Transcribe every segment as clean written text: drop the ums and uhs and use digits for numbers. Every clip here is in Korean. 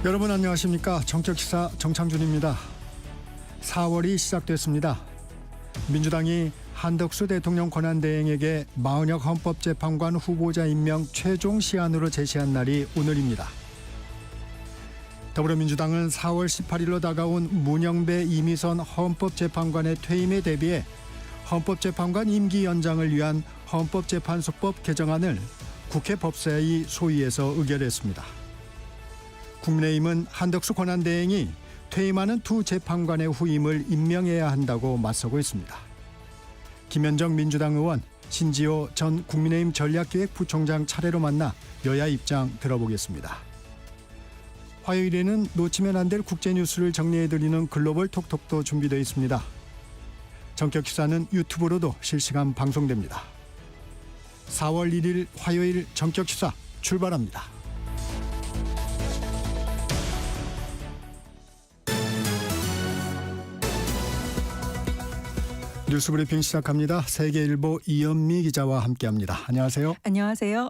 여러분 안녕하십니까. 정적시사 정창준입니다. 4월이 시작됐습니다. 민주당이 한덕수 대통령 권한대행에게 마은혁 헌법재판관 후보자 임명 최종 시한으로 제시한 날이 오늘입니다. 더불어민주당은 4월 18일로 다가온 문영배 이미선 헌법재판관의 퇴임에 대비해 헌법재판관 임기 연장을 위한 헌법재판소법 개정안을 국회 법사위 소위에서 의결했습니다. 국민의힘은 한덕수 권한대행이 퇴임하는 두 재판관의 후임을 임명해야 한다고 맞서고 있습니다. 김현정 민주당 의원, 신지호 전 국민의힘 전략기획부총장 차례로 만나 여야 입장 들어보겠습니다. 화요일에는 놓치면 안 될 국제뉴스를 정리해드리는 글로벌 톡톡도 준비되어 있습니다. 정격시사는 유튜브로도 실시간 방송됩니다. 4월 1일 화요일 정격시사 출발합니다. 뉴스브리핑 시작합니다. 세계일보 이현미 기자와 함께합니다. 안녕하세요. 안녕하세요.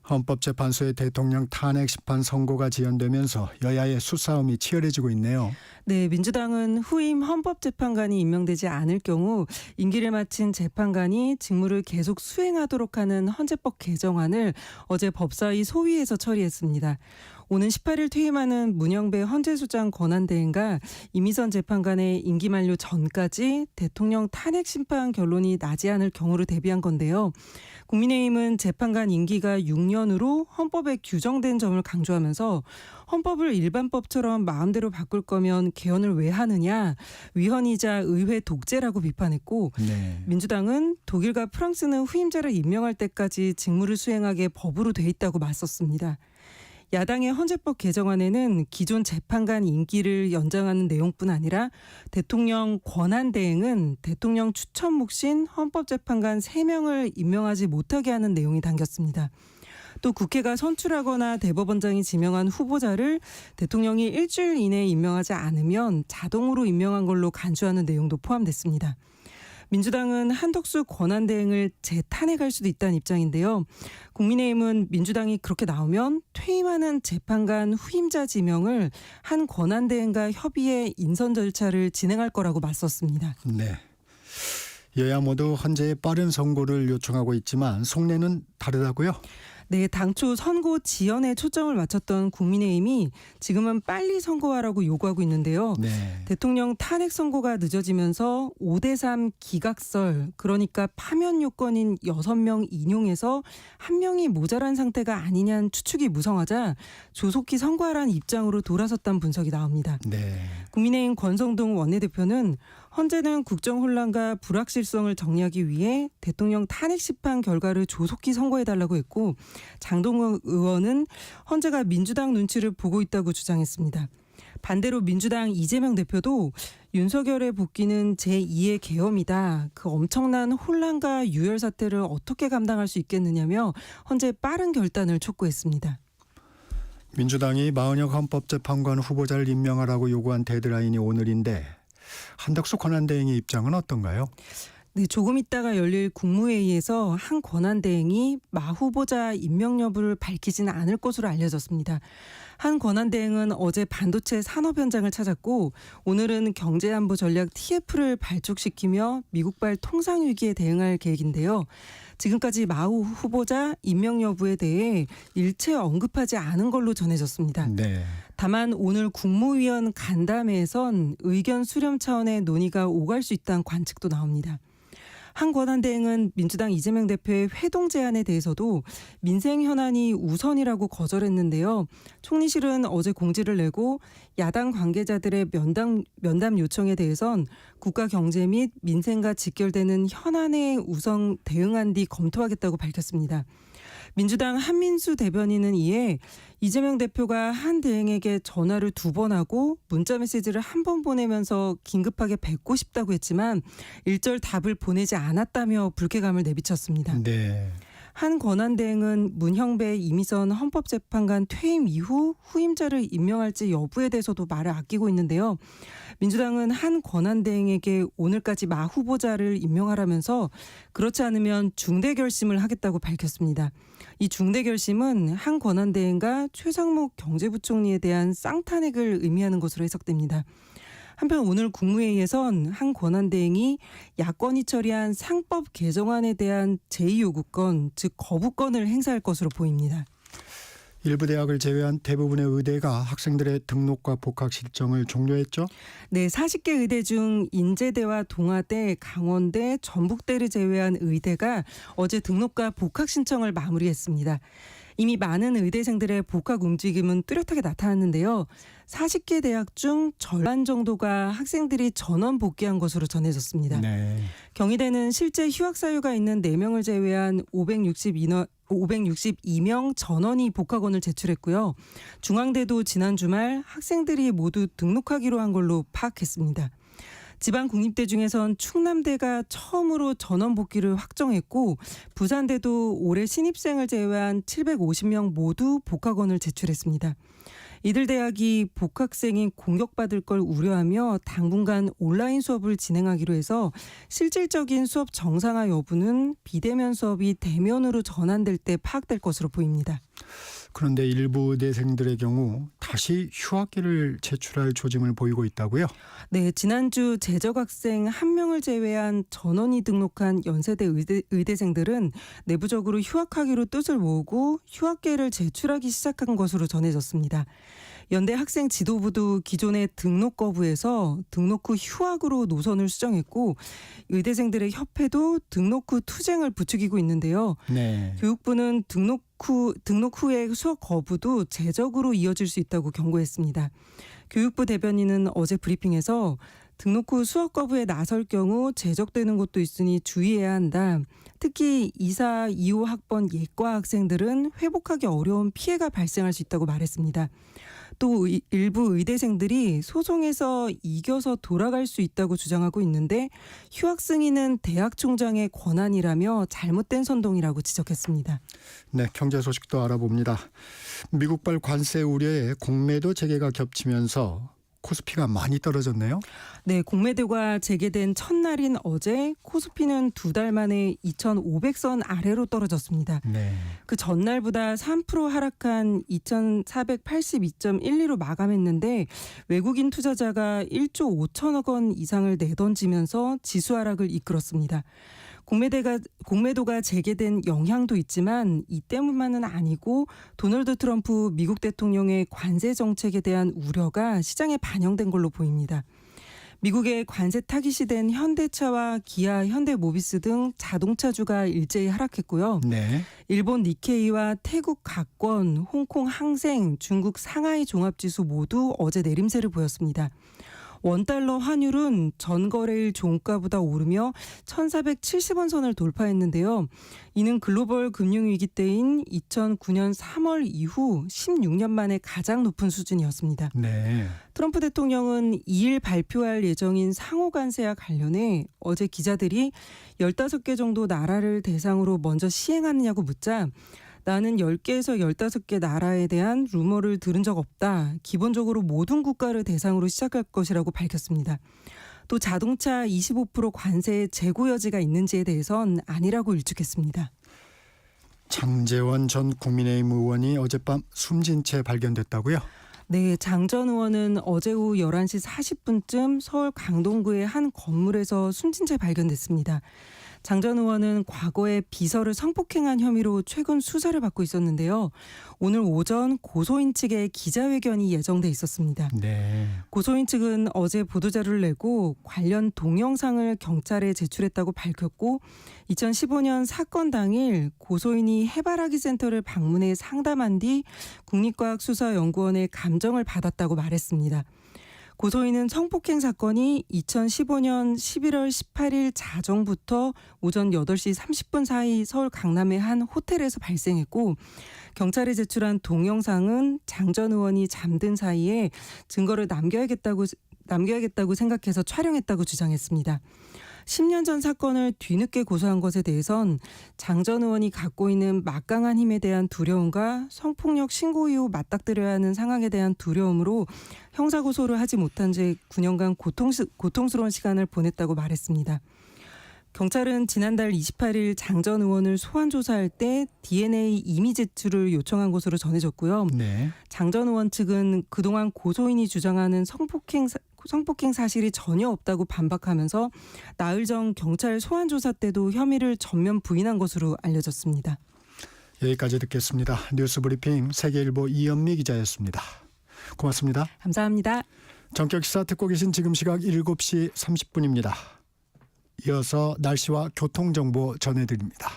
헌법재판소의 대통령 탄핵 심판 선고가 지연되면서 여야의 수싸움이 치열해지고 있네요. 네, 민주당은 후임 헌법재판관이 임명되지 않을 경우 임기를 마친 재판관이 직무를 계속 수행하도록 하는 헌재법 개정안을 어제 법사위 소위에서 처리했습니다. 오는 18일 퇴임하는 문영배 헌재소장 권한대행과 이미선 재판관의 임기 만료 전까지 대통령 탄핵 심판 결론이 나지 않을 경우를 대비한 건데요. 국민의힘은 재판관 임기가 6년으로 헌법에 규정된 점을 강조하면서 헌법을 일반법처럼 마음대로 바꿀 거면 개헌을 왜 하느냐, 위헌이자 의회 독재라고 비판했고, 네. 민주당은 독일과 프랑스는 후임자를 임명할 때까지 직무를 수행하게 법으로 돼 있다고 맞섰습니다. 야당의 헌재법 개정안에는 기존 재판관 임기를 연장하는 내용뿐 아니라 대통령 권한대행은 대통령 추천 몫인 헌법재판관 3명을 임명하지 못하게 하는 내용이 담겼습니다. 또 국회가 선출하거나 대법원장이 지명한 후보자를 대통령이 일주일 이내에 임명하지 않으면 자동으로 임명한 걸로 간주하는 내용도 포함됐습니다. 민주당은 한덕수 권한대행을 재탄핵할 수도 있다는 입장인데요. 국민의힘은 민주당이 그렇게 나오면 퇴임하는 재판관 후임자 지명을 한 권한대행과 협의해 인선 절차를 진행할 거라고 맞섰습니다. 네. 여야 모두 헌재의 빠른 선고를 요청하고 있지만 속내는 다르다고요? 네, 당초 선고 지연에 초점을 맞췄던 국민의힘이 지금은 빨리 선고하라고 요구하고 있는데요. 네. 대통령 탄핵 선고가 늦어지면서 5대3 기각설, 그러니까 파면 요건인 6명 인용해서 1명이 모자란 상태가 아니냐는 추측이 무성하자 조속히 선고하라는 입장으로 돌아섰다는 분석이 나옵니다. 네. 국민의힘 권성동 원내대표는 헌재는 국정 혼란과 불확실성을 정리하기 위해 대통령 탄핵 심판 결과를 조속히 선고해달라고 했고, 장동욱 의원은 헌재가 민주당 눈치를 보고 있다고 주장했습니다. 반대로 민주당 이재명 대표도 윤석열의 복귀는 제2의 계엄이다. 그 엄청난 혼란과 유혈 사태를 어떻게 감당할 수 있겠느냐며 헌재의 빠른 결단을 촉구했습니다. 민주당이 마은혁 헌법재판관 후보자를 임명하라고 요구한 데드라인이 오늘인데 한덕수 권한대행의 입장은 어떤가요? 네, 조금 있다가 열릴 국무회의에서 한 권한대행이 마 후보자 임명 여부를 밝히지는 않을 것으로 알려졌습니다. 한 권한대행은 어제 반도체 산업 현장을 찾았고 오늘은 경제안보 전략 TF를 발족시키며 미국발 통상위기에 대응할 계획인데요. 지금까지 마 후보자 임명 여부에 대해 일체 언급하지 않은 걸로 전해졌습니다. 네. 다만 오늘 국무위원 간담회에선 의견 수렴 차원의 논의가 오갈 수 있다는 관측도 나옵니다. 한 권한대행은 민주당 이재명 대표의 회동 제안에 대해서도 민생 현안이 우선이라고 거절했는데요. 총리실은 어제 공지를 내고 야당 관계자들의 면담 요청에 대해선 국가 경제 및 민생과 직결되는 현안에 우선 대응한 뒤 검토하겠다고 밝혔습니다. 민주당 한민수 대변인은 이에 이재명 대표가 한 대행에게 전화를 2번 하고 문자 메시지를 1번 보내면서 긴급하게 뵙고 싶다고 했지만 일절 답을 보내지 않았다며 불쾌감을 내비쳤습니다. 네. 한 권한대행은 문형배 이미선 헌법재판관 퇴임 이후 후임자를 임명할지 여부에 대해서도 말을 아끼고 있는데요. 민주당은 한 권한대행에게 오늘까지 마 후보자를 임명하라면서 그렇지 않으면 중대 결심을 하겠다고 밝혔습니다. 이 중대 결심은 한 권한대행과 최상목 경제부총리에 대한 쌍탄핵을 의미하는 것으로 해석됩니다. 한편 오늘 국무회의에선 한 권한대행이 야권이 처리한 상법 개정안에 대한 제2요구권, 즉 거부권을 행사할 것으로 보입니다. 일부 대학을 제외한 대부분의 의대가 학생들의 등록과 복학 실정을 종료했죠? 네, 40개 의대 중 인제대와 동아대, 강원대, 전북대를 제외한 의대가 어제 등록과 복학 신청을 마무리했습니다. 이미 많은 의대생들의 복학 움직임은 뚜렷하게 나타났는데요. 40개 대학 중 절반 정도가 학생들이 전원 복귀한 것으로 전해졌습니다. 네. 경희대는 실제 휴학 사유가 있는 4명을 제외한 562명 전원이 복학원을 제출했고요. 중앙대도 지난 주말 학생들이 모두 등록하기로 한 걸로 파악했습니다. 지방 국립대 중에선 충남대가 처음으로 전원 복귀를 확정했고 부산대도 올해 신입생을 제외한 750명 모두 복학원을 제출했습니다. 이들 대학이 복학생이 공격받을 걸 우려하며 당분간 온라인 수업을 진행하기로 해서 실질적인 수업 정상화 여부는 비대면 수업이 대면으로 전환될 때 파악될 것으로 보입니다. 그런데 일부 의대생들의 경우 다시 휴학기를 제출할 조짐을 보이고 있다고요? 네, 지난주 재적 학생 1명을 제외한 전원이 등록한 연세대 의대생들은 내부적으로 휴학하기로 뜻을 모으고 휴학계를 제출하기 시작한 것으로 전해졌습니다. 연대 학생 지도부도 기존의 등록 거부에서 등록 후 휴학으로 노선을 수정했고 의대생들의 협회도 등록 후 투쟁을 부추기고 있는데요. 네. 교육부는 등록 후의 수업 거부도 재적으로 이어질 수 있다고 경고했습니다. 교육부 대변인은 어제 브리핑에서 등록 후 수업 거부에 나설 경우 제적되는 곳도 있으니 주의해야 한다. 특히 2사, 2호 학번 예과 학생들은 회복하기 어려운 피해가 발생할 수 있다고 말했습니다. 또 일부 의대생들이 소송에서 이겨서 돌아갈 수 있다고 주장하고 있는데 휴학 승인은 대학 총장의 권한이라며 잘못된 선동이라고 지적했습니다. 네, 경제 소식도 알아봅니다. 미국발 관세 우려에 공매도 재개가 겹치면서 코스피가 많이 떨어졌네요. 네, 공매도가 재개된 첫날인 어제 코스피는 2달 만에 2,500선 아래로 떨어졌습니다. 네. 그 전날보다 3% 하락한 2,482.12로 마감했는데 외국인 투자자가 1조 5천억 원 이상을 내던지면서 지수 하락을 이끌었습니다. 공매도가 재개된 영향도 있지만 이 때문만은 아니고 도널드 트럼프 미국 대통령의 관세 정책에 대한 우려가 시장에 반영된 걸로 보입니다. 미국의 관세 타깃이 된 현대차와 기아, 현대모비스 등 자동차주가 일제히 하락했고요. 네. 일본 니케이와 태국 각권, 홍콩 항생, 중국 상하이 종합지수 모두 어제 내림세를 보였습니다. 원달러 환율은 전거래일 종가보다 오르며 1,470원 선을 돌파했는데요. 이는 글로벌 금융위기 때인 2009년 3월 이후 16년 만에 가장 높은 수준이었습니다. 네. 트럼프 대통령은 2일 발표할 예정인 상호관세와 관련해 어제 기자들이 15개 정도 나라를 대상으로 먼저 시행하느냐고 묻자 나는 10개에서 15개 나라에 대한 루머를 들은 적 없다. 기본적으로 모든 국가를 대상으로 시작할 것이라고 밝혔습니다. 또 자동차 25% 관세의 재고 여지가 있는지에 대해선 아니라고 일축했습니다. 장제원 전 국민의힘 의원이 어젯밤 숨진 채 발견됐다고요? 네, 장 전 의원은 어제 오후 11시 40분쯤 서울 강동구의 한 건물에서 숨진 채 발견됐습니다. 장 전 의원은 과거에 비서를 성폭행한 혐의로 최근 수사를 받고 있었는데요. 오늘 오전 고소인 측의 기자회견이 예정돼 있었습니다. 네. 고소인 측은 어제 보도자료를 내고 관련 동영상을 경찰에 제출했다고 밝혔고 2015년 사건 당일 고소인이 해바라기 센터를 방문해 상담한 뒤 국립과학수사연구원의 감정을 받았다고 말했습니다. 고소인은 성폭행 사건이 2015년 11월 18일 자정부터 오전 8시 30분 사이 서울 강남의 한 호텔에서 발생했고 경찰에 제출한 동영상은 장 전 의원이 잠든 사이에 증거를 남겨야겠다고 생각해서 촬영했다고 주장했습니다. 10년 전 사건을 뒤늦게 고소한 것에 대해선 장 전 의원이 갖고 있는 막강한 힘에 대한 두려움과 성폭력 신고 이후 맞닥뜨려야 하는 상황에 대한 두려움으로 형사고소를 하지 못한 채 9년간 고통스러운 시간을 보냈다고 말했습니다. 경찰은 지난달 28일 장 전 의원을 소환 조사할 때 DNA 임의 제출을 요청한 것으로 전해졌고요. 네. 장 전 의원 측은 그동안 고소인이 주장하는 성폭행 사실이 전혀 없다고 반박하면서 나흘 전 경찰 소환 조사 때도 혐의를 전면 부인한 것으로 알려졌습니다. 여기까지 듣겠습니다. 뉴스브리핑 세계일보 이현미 기자였습니다. 고맙습니다. 감사합니다. 전격시사 듣고 계신 지금 시각 7시 30분입니다. 이어서 날씨와 교통정보 전해드립니다.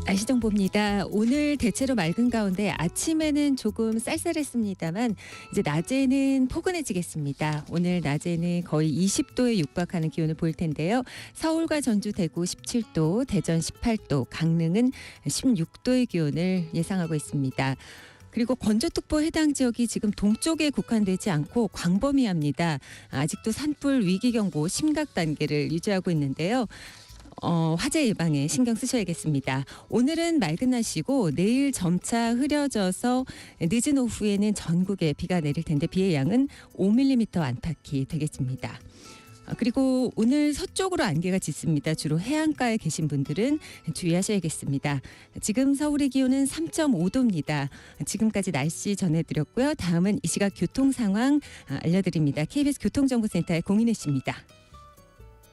날씨 정보입니다. 오늘 대체로 맑은 가운데 아침에는 조금 쌀쌀했습니다만 이제 낮에는 포근해지겠습니다. 오늘 낮에는 거의 20도에 육박하는 기온을 보일 텐데요. 서울과 전주, 대구 17도, 대전 18도, 강릉은 16도의 기온을 예상하고 있습니다. 그리고 건조특보 해당 지역이 지금 동쪽에 국한되지 않고 광범위합니다. 아직도 산불 위기경보 심각 단계를 유지하고 있는데요. 화재 예방에 신경 쓰셔야겠습니다. 오늘은 맑은 날씨고 내일 점차 흐려져서 늦은 오후에는 전국에 비가 내릴 텐데 비의 양은 5mm 안팎이 되겠습니다. 그리고 오늘 서쪽으로 안개가 짙습니다. 주로 해안가에 계신 분들은 주의하셔야겠습니다. 지금 서울의 기온은 3.5도입니다. 지금까지 날씨 전해드렸고요. 다음은 이 시각 교통 상황 알려드립니다. KBS 교통정보센터의 공인혜 씨입니다.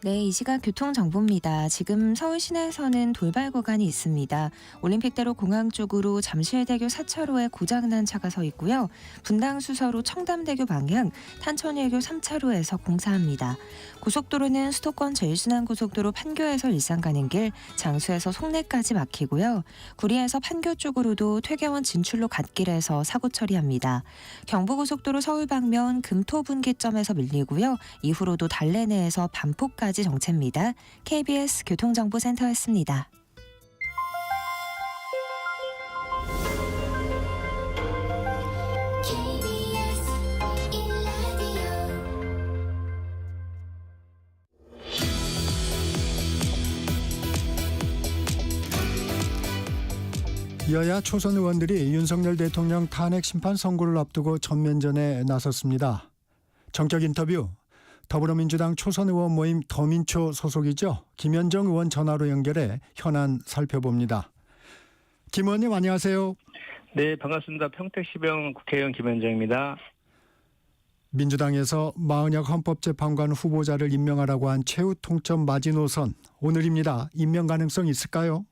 네, 이 시각 교통정보입니다. 지금 서울 시내에서는 돌발 구간이 있습니다. 올림픽대로 공항 쪽으로 잠실대교 4차로에 고장난 차가 서 있고요. 분당 수서로 청담대교 방향 탄천일교 3차로에서 공사합니다. 고속도로는 수도권 제일순환고속도로 판교에서 일산 가는 길, 장수에서 송내까지 막히고요. 구리에서 판교 쪽으로도 퇴계원 진출로 갓길에서 사고 처리합니다. 경부고속도로 서울 방면 금토분기점에서 밀리고요. 이후로도 달래내에서 반포까지 정체입니다. KBS 교통정보센터였습니다. 여야 초선 의원들이 윤석열 대통령 탄핵 심판 선고를 앞두고 전면전에 나섰습니다. 전격 인터뷰. 더불어민주당 초선 의원 모임 더민초 소속이죠. 김현정 의원 전화로 연결해 현안 살펴봅니다. 김 의원님 안녕하세요. 네, 반갑습니다. 평택시병 국회의원 김현정입니다. 민주당에서 마은혁 헌법재판관 후보자를 임명하라고 한 최후 통첩 마지노선 오늘입니다. 임명 가능성 있을까요?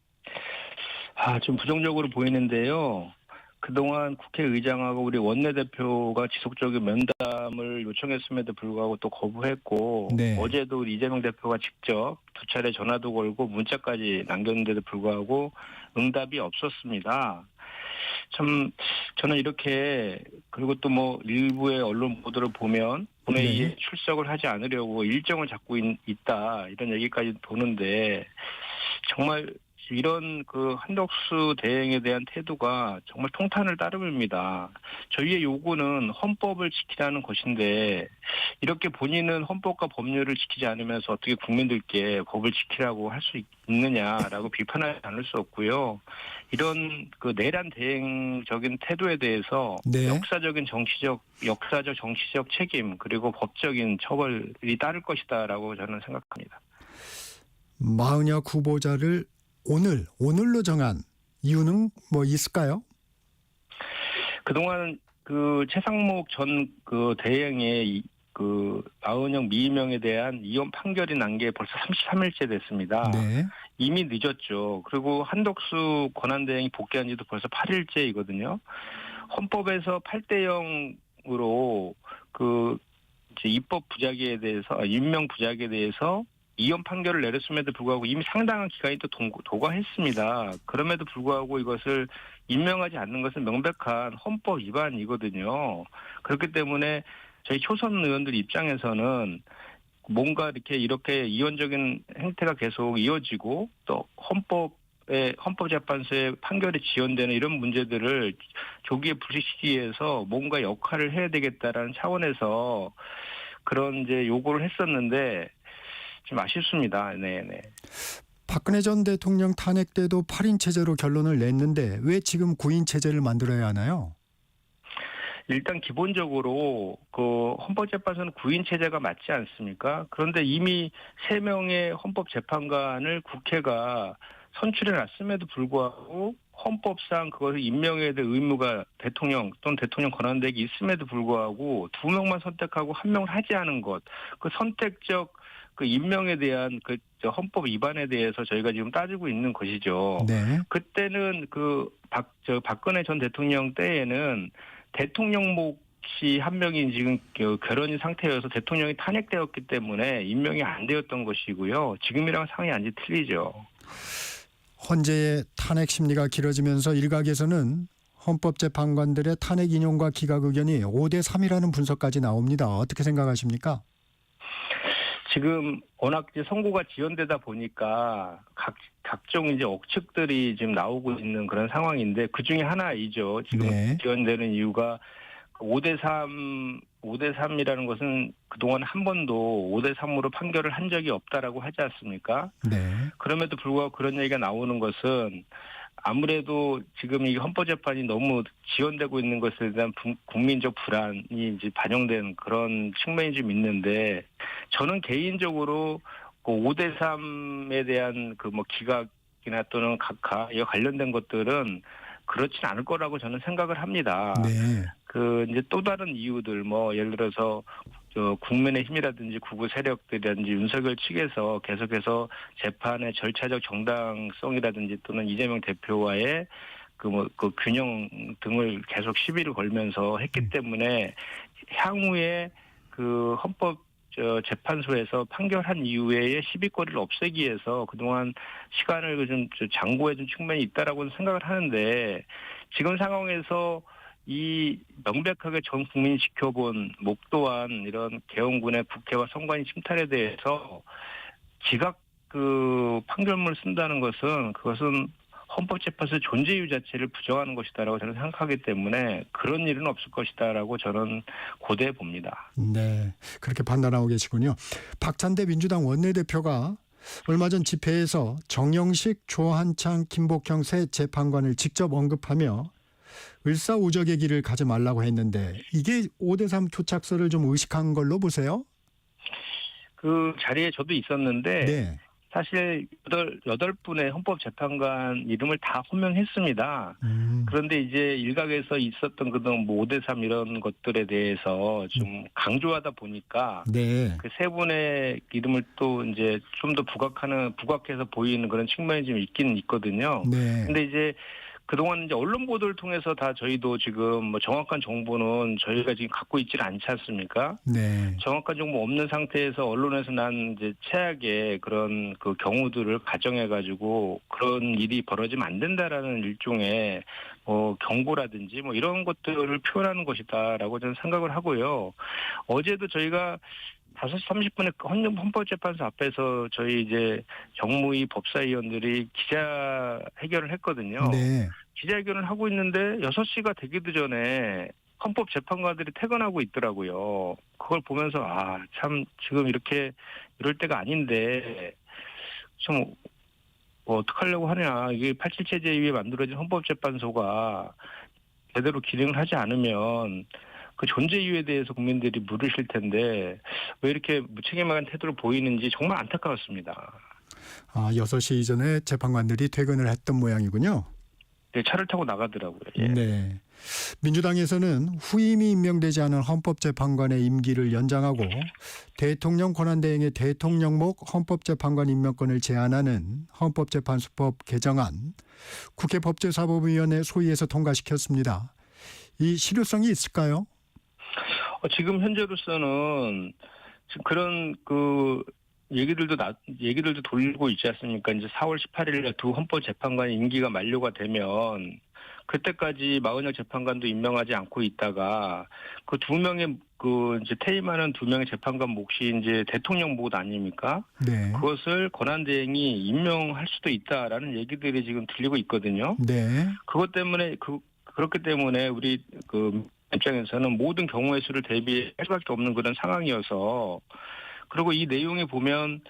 좀 부정적으로 보이는데요. 그동안 국회의장하고 우리 원내대표가 지속적인 면담을 요청했음에도 불구하고 또 거부했고 네. 어제도 우리 이재명 대표가 직접 2차례 전화도 걸고 문자까지 남겼는데도 불구하고 응답이 없었습니다. 참 저는 이렇게 그리고 또 뭐 일부의 언론 보도를 보면 본회의에 네. 출석을 하지 않으려고 일정을 잡고 있다 이런 얘기까지 도는데 정말 이런 그 한덕수 대행에 대한 태도가 정말 통탄을 따름입니다. 저희의 요구는 헌법을 지키라는 것인데 이렇게 본인은 헌법과 법률을 지키지 않으면서 어떻게 국민들께 법을 지키라고 할 수 있느냐라고 비판하지 않을 수 없고요. 이런 그 내란 대행적인 태도에 대해서 네. 역사적 정치적 책임 그리고 법적인 처벌이 따를 것이다라고 저는 생각합니다. 마은혁 후보자를 오늘로 정한 이유는 뭐 있을까요? 그동안 그 최상목 전 그 대행의 그 마은혁 미임명에 대한 이혼 판결이 난 게 벌써 33일째 됐습니다. 네. 이미 늦었죠. 그리고 한덕수 권한대행이 복귀한 지도 벌써 8일째이거든요. 헌법에서 8대 0으로 그 이제 입법 부작위에 대해서 임명 부작위에 대해서 이혼 판결을 내렸음에도 불구하고 이미 상당한 기간이 또 도과했습니다. 그럼에도 불구하고 이것을 임명하지 않는 것은 명백한 헌법 위반이거든요. 그렇기 때문에 저희 초선 의원들 입장에서는 뭔가 이렇게 이원적인 행태가 계속 이어지고 또 헌법재판소의 판결이 지연되는 이런 문제들을 조기에 불식시키기 위해서 뭔가 역할을 해야 되겠다라는 차원에서 그런 이제 요구를 했었는데 좀 아쉽습니다. 네네. 박근혜 전 대통령 탄핵 때도 8인 체제로 결론을 냈는데 왜 지금 9인 체제를 만들어야 하나요? 일단 기본적으로 그 헌법재판소는 9인 체제가 맞지 않습니까? 그런데 이미 3명의 헌법재판관을 국회가 선출해 놨음에도 불구하고 헌법상 그것을 임명해야 될 의무가 대통령 또는 대통령 권한대행이 있음에도 불구하고 2명만 선택하고 1명을 하지 않은 것, 그 선택적 그 임명에 대한 그 헌법 위반에 대해서 저희가 지금 따지고 있는 것이죠. 네. 그때는 박근혜 전 대통령 때에는 대통령 몫이 1명이 지금 결혼인 상태여서 대통령이 탄핵되었기 때문에 임명이 안 되었던 것이고요. 지금이랑 상황이 완전히 틀리죠. 헌재의 탄핵 심리가 길어지면서 일각에서는 헌법재판관들의 탄핵 인용과 기각 의견이 5대 3이라는 분석까지 나옵니다. 어떻게 생각하십니까? 지금 워낙 이제 선고가 지연되다 보니까 각종 이제 억측들이 지금 나오고 있는 그런 상황인데 그 중에 하나이죠. 지금 네. 지연되는 이유가 5대3이라는 것은 그동안 한 번도 5대3으로 판결을 한 적이 없다라고 하지 않습니까? 네. 그럼에도 불구하고 그런 얘기가 나오는 것은 아무래도 지금 이 헌법재판이 너무 지연되고 있는 것에 대한 국민적 불안이 이제 반영된 그런 측면이 좀 있는데 저는 개인적으로 그 5대3에 대한 그 뭐 기각이나 또는 각하 이와 관련된 것들은 그렇진 않을 거라고 저는 생각을 합니다. 네. 그 이제 또 다른 이유들 뭐 예를 들어서 국민의힘이라든지 극우 세력들이라든지 윤석열 측에서 계속해서 재판의 절차적 정당성이라든지 또는 이재명 대표와의 그 균형 등을 계속 시비를 걸면서 했기 때문에 향후에 그 헌법 재판소에서 판결한 이후에 시비거리를 없애기 위해서 그동안 시간을 좀 장고해준 측면이 있다라고 생각을 하는데 지금 상황에서 이 명백하게 전 국민이 지켜본 목도한 이런 계엄군의 국회와 선관위 침탈에 대해서 지각 그 판결문을 쓴다는 그것은 헌법재판소의 존재 이유 자체를 부정하는 것이다라고 저는 생각하기 때문에 그런 일은 없을 것이다라고 저는 고대해 봅니다. 네. 그렇게 판단하고 계시군요. 박찬대 민주당 원내대표가 얼마 전 집회에서 정영식, 조한창, 김복형 새 재판관을 직접 언급하며 을사오적의 길을 가지 말라고 했는데 이게 5대3 토착서를 좀 의식한 걸로 보세요? 그 자리에 저도 있었는데 네. 사실 8분의 헌법재판관 이름을 다 호명했습니다. 그런데 이제 일각에서 있었던 그동 5대3 이런 것들에 대해서 좀 강조하다 보니까 네. 그 세 분의 이름을 또 이제 좀 더 부각해서 보이는 그런 측면이 좀 있긴 있거든요. 네. 근데 이제 그동안 이제 언론 보도를 통해서 다 저희도 지금 뭐 정확한 정보는 저희가 지금 갖고 있지는 않지 않습니까? 네. 정확한 정보 없는 상태에서 언론에서 난 이제 최악의 그런 그 경우들을 가정해가지고 그런 일이 벌어지면 안 된다라는 일종의 경고라든지 뭐 이런 것들을 표현하는 것이다라고 저는 생각을 하고요. 어제도 저희가 5시 30분에 헌법재판소 앞에서 저희 이제 정무위 법사위원들이 기자회견을 했거든요. 네. 기자회견을 하고 있는데 6시가 되기도 전에 헌법재판관들이 퇴근하고 있더라고요. 그걸 보면서 참 지금 이럴 때가 아닌데 좀 어떡하려고 하냐. 이게 87체제 이후에 만들어진 헌법재판소가 제대로 기능을 하지 않으면 그 존재 이유에 대해서 국민들이 물으실 텐데 왜 이렇게 무책임한 태도를 보이는지 정말 안타까웠습니다. 6시 이전에 재판관들이 퇴근을 했던 모양이군요. 네, 차를 타고 나가더라고요. 예. 네. 민주당에서는 후임이 임명되지 않은 헌법재판관의 임기를 연장하고 대통령 권한대행의 대통령목 헌법재판관 임명권을 제한하는 헌법재판소법 개정안 국회 법제사법위원회 소위에서 통과시켰습니다. 이 실효성이 있을까요? 지금 현재로서는 지금 그런 얘기들도 돌고 있지 않습니까? 이제 4월 18일에 두 헌법재판관의 임기가 만료가 되면 그때까지 마은혁 재판관도 임명하지 않고 있다가 그 2명의 이제 퇴임하는 2명의 재판관 몫이 이제 대통령 몫 아닙니까? 네. 그것을 권한대행이 임명할 수도 있다라는 얘기들이 지금 들리고 있거든요. 네. 그것 때문에 그렇기 때문에 우리 입장에서는 모든 경우의 수를 대비할 수밖에 없는 그런 상황이어서 그리고 이 내용에 보면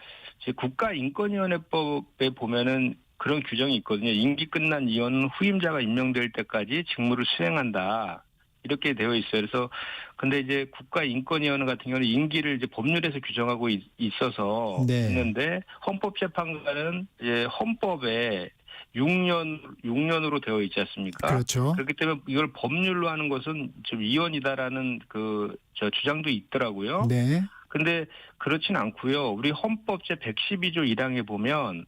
이제 국가인권위원회법에 보면은 그런 규정이 있거든요. 임기 끝난 의원은 후임자가 임명될 때까지 직무를 수행한다. 이렇게 되어 있어요. 그래서 근데 이제 국가인권위원회 같은 경우는 임기를 이제 법률에서 규정하고 있어서 네. 있는데 헌법재판관은 이제 헌법에 6년으로 되어 있지 않습니까? 그렇죠. 그렇기 때문에 이걸 법률로 하는 것은 좀 이원이다라는 주장도 있더라고요. 네. 근데 그렇진 않고요. 우리 헌법 제 112조 1항에 보면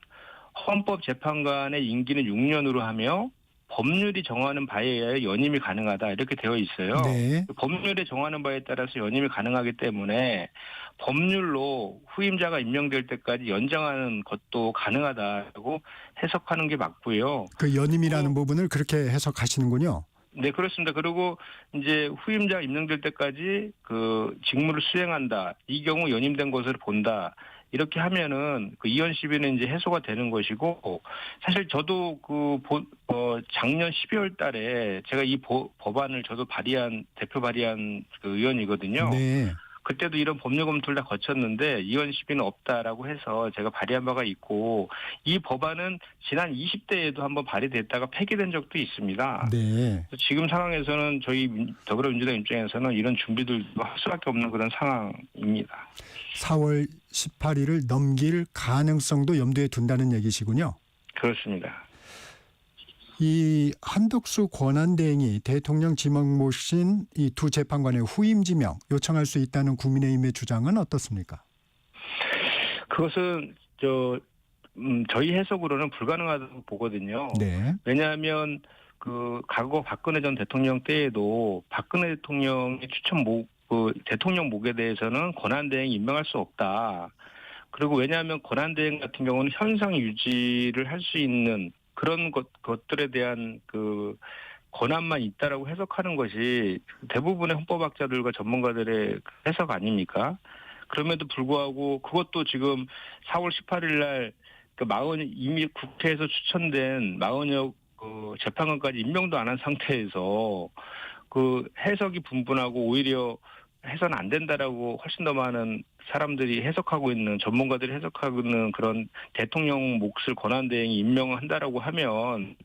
헌법재판관의 임기는 6년으로 하며 법률이 정하는 바에 의하여 연임이 가능하다 이렇게 되어 있어요. 네. 법률에 정하는 바에 따라서 연임이 가능하기 때문에 법률로 후임자가 임명될 때까지 연장하는 것도 가능하다고 해석하는 게 맞고요. 그 연임이라는 부분을 그렇게 해석하시는군요. 네, 그렇습니다. 그리고 이제 후임자가 임명될 때까지 그 직무를 수행한다. 이 경우 연임된 것으로 본다. 이렇게 하면은 그 이원 시비는 이제 해소가 되는 것이고 사실 저도 작년 12월 달에 제가 이 법안을 저도 대표 발의한 그 의원이거든요. 네. 그때도 이런 법률 검토를 다 거쳤는데 이원 시비는 없다라고 해서 제가 발의한 바가 있고 이 법안은 지난 20대에도 한번 발의됐다가 폐기된 적도 있습니다. 네. 지금 상황에서는 저희 더불어민주당 입장에서는 이런 준비들도 할 수밖에 없는 그런 상황입니다. 4월 18일을 넘길 가능성도 염두에 둔다는 얘기시군요. 그렇습니다. 이 한덕수 권한대행이 대통령 지명 모신 이 두 재판관의 후임 지명 요청할 수 있다는 국민의힘의 주장은 어떻습니까? 그것은 저희 해석으로는 불가능하다고 보거든요. 네. 왜냐하면 그 과거 박근혜 전 대통령 때에도 박근혜 대통령의 대통령 목에 대해서는 권한대행이 임명할 수 없다. 그리고 왜냐하면 권한대행 같은 경우는 현상 유지를 할 수 있는 그런 것들에 대한 그 권한만 있다라고 해석하는 것이 대부분의 헌법학자들과 전문가들의 해석 아닙니까? 그럼에도 불구하고 그것도 지금 4월 18일 날 이미 국회에서 추천된 마흔여 재판관까지 임명도 안 한 상태에서 그 해석이 분분하고 오히려 해서는 안 된다라고 훨씬 더 많은 사람들이 해석하고 있는 전문가들이 해석하고 있는 그런 대통령 몫을 권한대행이 임명한다라고 하면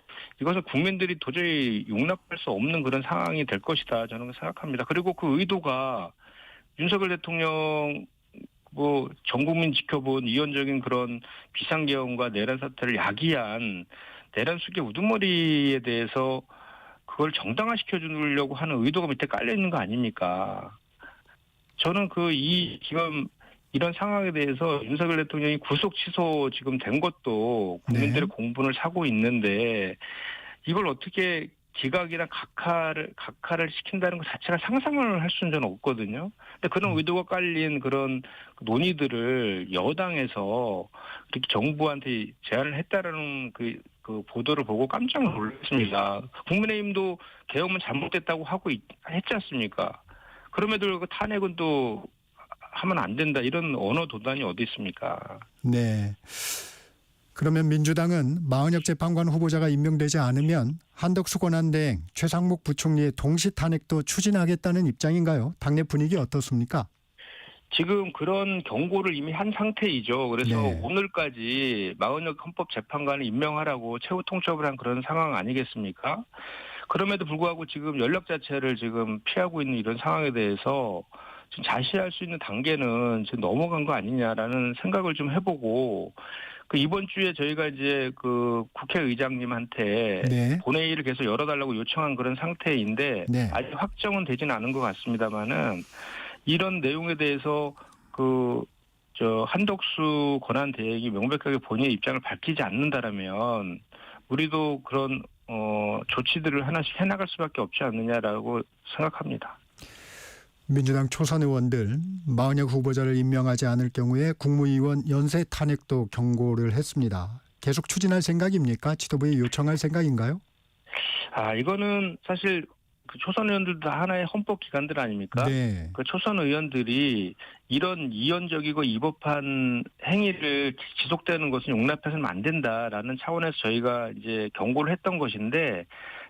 이것은 국민들이 도저히 용납할 수 없는 그런 상황이 될 것이다 저는 생각합니다. 그리고 그 의도가 윤석열 대통령 전 국민 지켜본 이원적인 그런 비상계엄과 내란 사태를 야기한 내란 수계 우두머리에 대해서 그걸 정당화시켜 주려고 하는 의도가 밑에 깔려 있는 거 아닙니까? 저는 지금 이런 상황에 대해서 윤석열 대통령이 구속 취소 지금 된 것도 국민들의 공분을 사고 있는데 이걸 어떻게 기각이나 각하를 시킨다는 것 자체가 상상을 할 수는 저는 없거든요. 근데 그런 의도가 깔린 그런 논의들을 여당에서 이렇게 정부한테 제안을 했다라는 그 보도를 보고 깜짝 놀랐습니다. 국민의힘도 계엄은 잘못됐다고 했지 않습니까? 그럼에도 불구하고 탄핵은 또 하면 안 된다 이런 언어 도단이 어디 있습니까? 네. 그러면 민주당은 마은혁 재판관 후보자가 임명되지 않으면 한덕수 권한대행, 최상목 부총리의 동시 탄핵도 추진하겠다는 입장인가요? 당내 분위기 어떻습니까? 지금 그런 경고를 이미 한 상태이죠. 그래서 네. 오늘까지 마은혁 헌법재판관을 임명하라고 최후 통첩을 한 그런 상황 아니겠습니까? 그럼에도 불구하고 지금 연락 자체를 지금 피하고 있는 이런 상황에 대해서 좀 자시할 수 있는 단계는 지금 넘어간 거 아니냐라는 생각을 좀 해보고 이번 주에 저희가 이제 국회의장님한테 네. 본회의를 계속 열어달라고 요청한 그런 상태인데 네. 아직 확정은 되지는 않은 것 같습니다만은 이런 내용에 대해서 한덕수 권한대행이 명백하게 본인의 입장을 밝히지 않는다라면 우리도 그런 조치들을 하나씩 해나갈 수밖에 없지 않느냐라고 생각합니다. 민주당 초선 의원들 마은혁 후보자를 임명하지 않을 경우에 국무위원 연쇄 탄핵도 경고를 했습니다. 계속 추진할 생각입니까? 지도부에 요청할 생각인가요? 이거는 사실 그 초선 의원들도 다 하나의 헌법 기관들 아닙니까? 네. 그 초선 의원들이 이런 이원적이고 위법한 행위를 지속되는 것은 용납해서는 안 된다라는 차원에서 저희가 이제 경고를 했던 것인데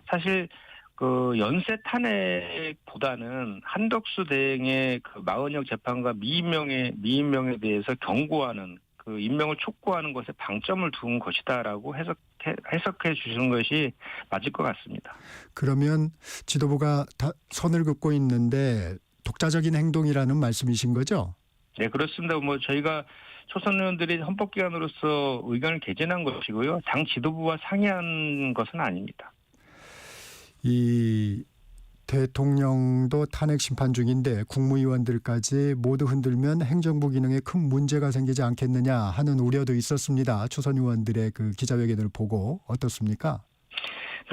사실 그 연쇄 탄핵보다는 한덕수 대행의 그 마은혁 재판과 미임명에 대해서 경고하는 그 임명을 촉구하는 것에 방점을 둔 것이다라고 해석해 주시는 것이 맞을 것 같습니다. 그러면 지도부가 다 선을 긋고 있는데 독자적인 행동이라는 말씀이신 거죠? 네, 그렇습니다. 뭐 저희가 초선 의원들이 헌법기관으로서 의견을 개진한 것이고요. 당 지도부와 상의한 것은 아닙니다. 이 대통령도 탄핵 심판 중인데 국무위원들까지 모두 흔들면 행정부 기능에 큰 문제가 생기지 않겠느냐 하는 우려도 있었습니다. 초선 의원들의 그 기자회견을 보고 어떻습니까?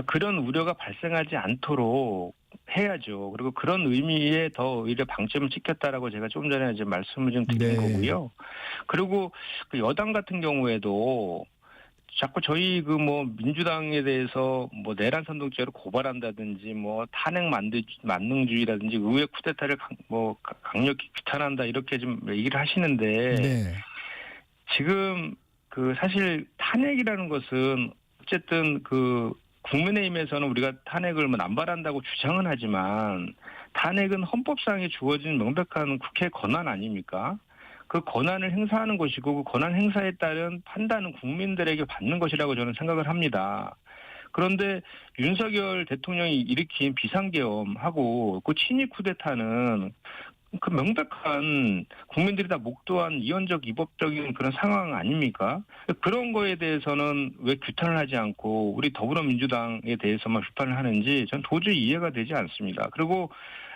그런 우려가 발생하지 않도록 해야죠. 그리고 그런 의미에 더 오히려 방점을 찍혔다라고 제가 좀 전에 이제 말씀을 좀 드린 네. 거고요. 그리고 그 여당 같은 경우에도 자꾸 저희 그 뭐 민주당에 대해서 뭐 내란 선동죄로 고발한다든지 뭐 탄핵 만능주의라든지 의회 쿠데타를 강력히 규탄한다 이렇게 좀 얘기를 하시는데 네. 지금 그 사실 탄핵이라는 것은 어쨌든 그 국민의힘에서는 우리가 탄핵을 남발한다고 주장은 하지만 탄핵은 헌법상에 주어진 명백한 국회 권한 아닙니까? 그 권한을 행사하는 것이고 그 권한 행사에 따른 판단은 국민들에게 받는 것이라고 저는 생각을 합니다. 그런데 윤석열 대통령이 일으킨 비상계엄하고 그 친위 쿠데타는 그 명백한 국민들이 다 목도한 이원적 위법적인 그런 상황 아닙니까? 그런 거에 대해서는 왜 규탄을 하지 않고 우리 더불어민주당에 대해서만 비판을 하는지 전 도저히 이해가 되지 않습니다. 그리고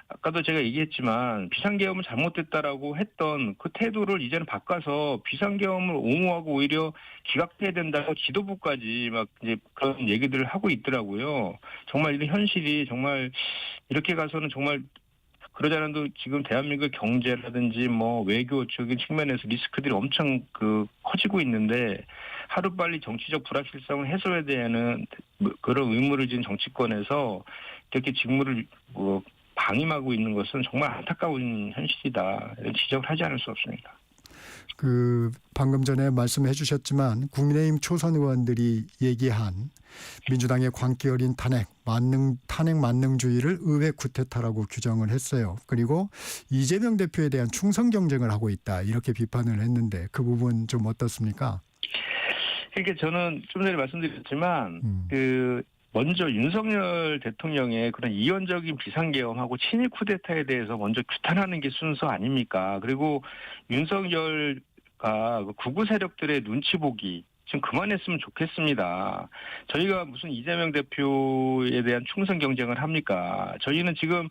아까도 제가 얘기했지만 비상계엄은 잘못됐다라고 했던 그 태도를 이제는 바꿔서 비상계엄을 옹호하고 오히려 기각해야 된다고 지도부까지 막 이제 그런 얘기들을 하고 있더라고요. 정말 이런 현실이 정말 이렇게 가서는 정말 그러지 않아도 지금 대한민국 경제라든지 뭐 외교적인 측면에서 리스크들이 엄청 커지고 있는데 하루빨리 정치적 불확실성을 해소해야 되는 그런 의무를 지닌 정치권에서 이렇게 직무를 방임하고 있는 것은 정말 안타까운 현실이다. 이런 지적을 하지 않을 수 없습니다. 그 방금 전에 말씀해 주셨지만 국민의힘 초선 의원들이 얘기한 민주당의 광기 어린 탄핵 만능주의를 의회 쿠데타라고 규정을 했어요. 그리고 이재명 대표에 대한 충성 경쟁을 하고 있다 이렇게 비판을 했는데 그 부분 좀 어떻습니까? 그러니까 저는 좀 전에 말씀드렸지만 먼저 윤석열 대통령의 그런 이원적인 비상계엄하고 친위 쿠데타에 대해서 먼저 규탄하는 게 순서 아닙니까? 그리고 윤석열과 극우 세력들의 눈치 보기 좀 그만했으면 좋겠습니다. 저희가 무슨 이재명 대표에 대한 충성 경쟁을 합니까? 저희는 지금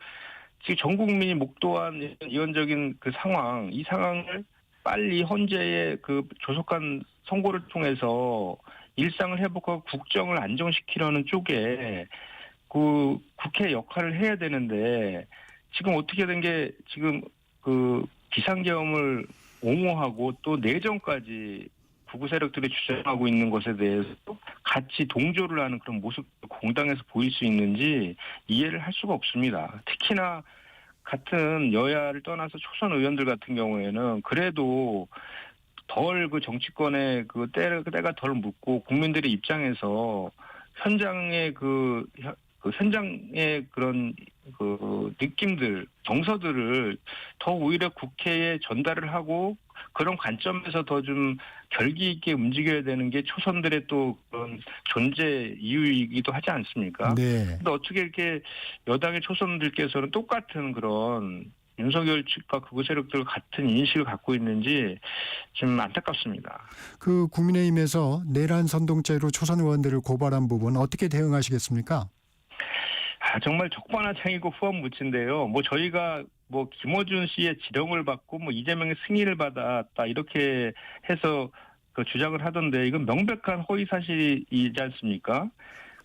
전 국민이 목도한 이원적인 그 상황, 이 상황을 빨리 헌재의 그 조속한 선고를 통해서 일상을 회복하고 국정을 안정시키려는 쪽에 그 국회 역할을 해야 되는데 지금 어떻게 된 게 지금 그 비상계엄을 옹호하고 또 내정까지 극우 세력들이 주장하고 있는 것에 대해서 같이 동조를 하는 그런 모습 공당에서 보일 수 있는지 이해를 할 수가 없습니다. 특히나 같은 여야를 떠나서 초선 의원들 같은 경우에는 그래도 덜 그 정치권의 그 때가 덜 묻고 국민들의 입장에서 현장의 현장의 그런 그 느낌들, 정서들을 더 오히려 국회에 전달을 하고 그런 관점에서 더 좀 결기 있게 움직여야 되는 게 초선들의 또 그런 존재 이유이기도 하지 않습니까? 네. 근데 어떻게 이렇게 여당의 초선들께서는 똑같은 그런 윤석열 측과 극우 세력들 같은 인식을 갖고 있는지 좀 안타깝습니다. 그 국민의힘에서 내란 선동죄로 초선 의원들을 고발한 부분 어떻게 대응하시겠습니까? 정말 적반하장이고 후원무치인데요. 뭐 저희가 뭐 김어준 씨의 지령을 받고 뭐 이재명의 승인을 받았다 이렇게 해서 그 주장을 하던데 이건 명백한 허위 사실이지 않습니까?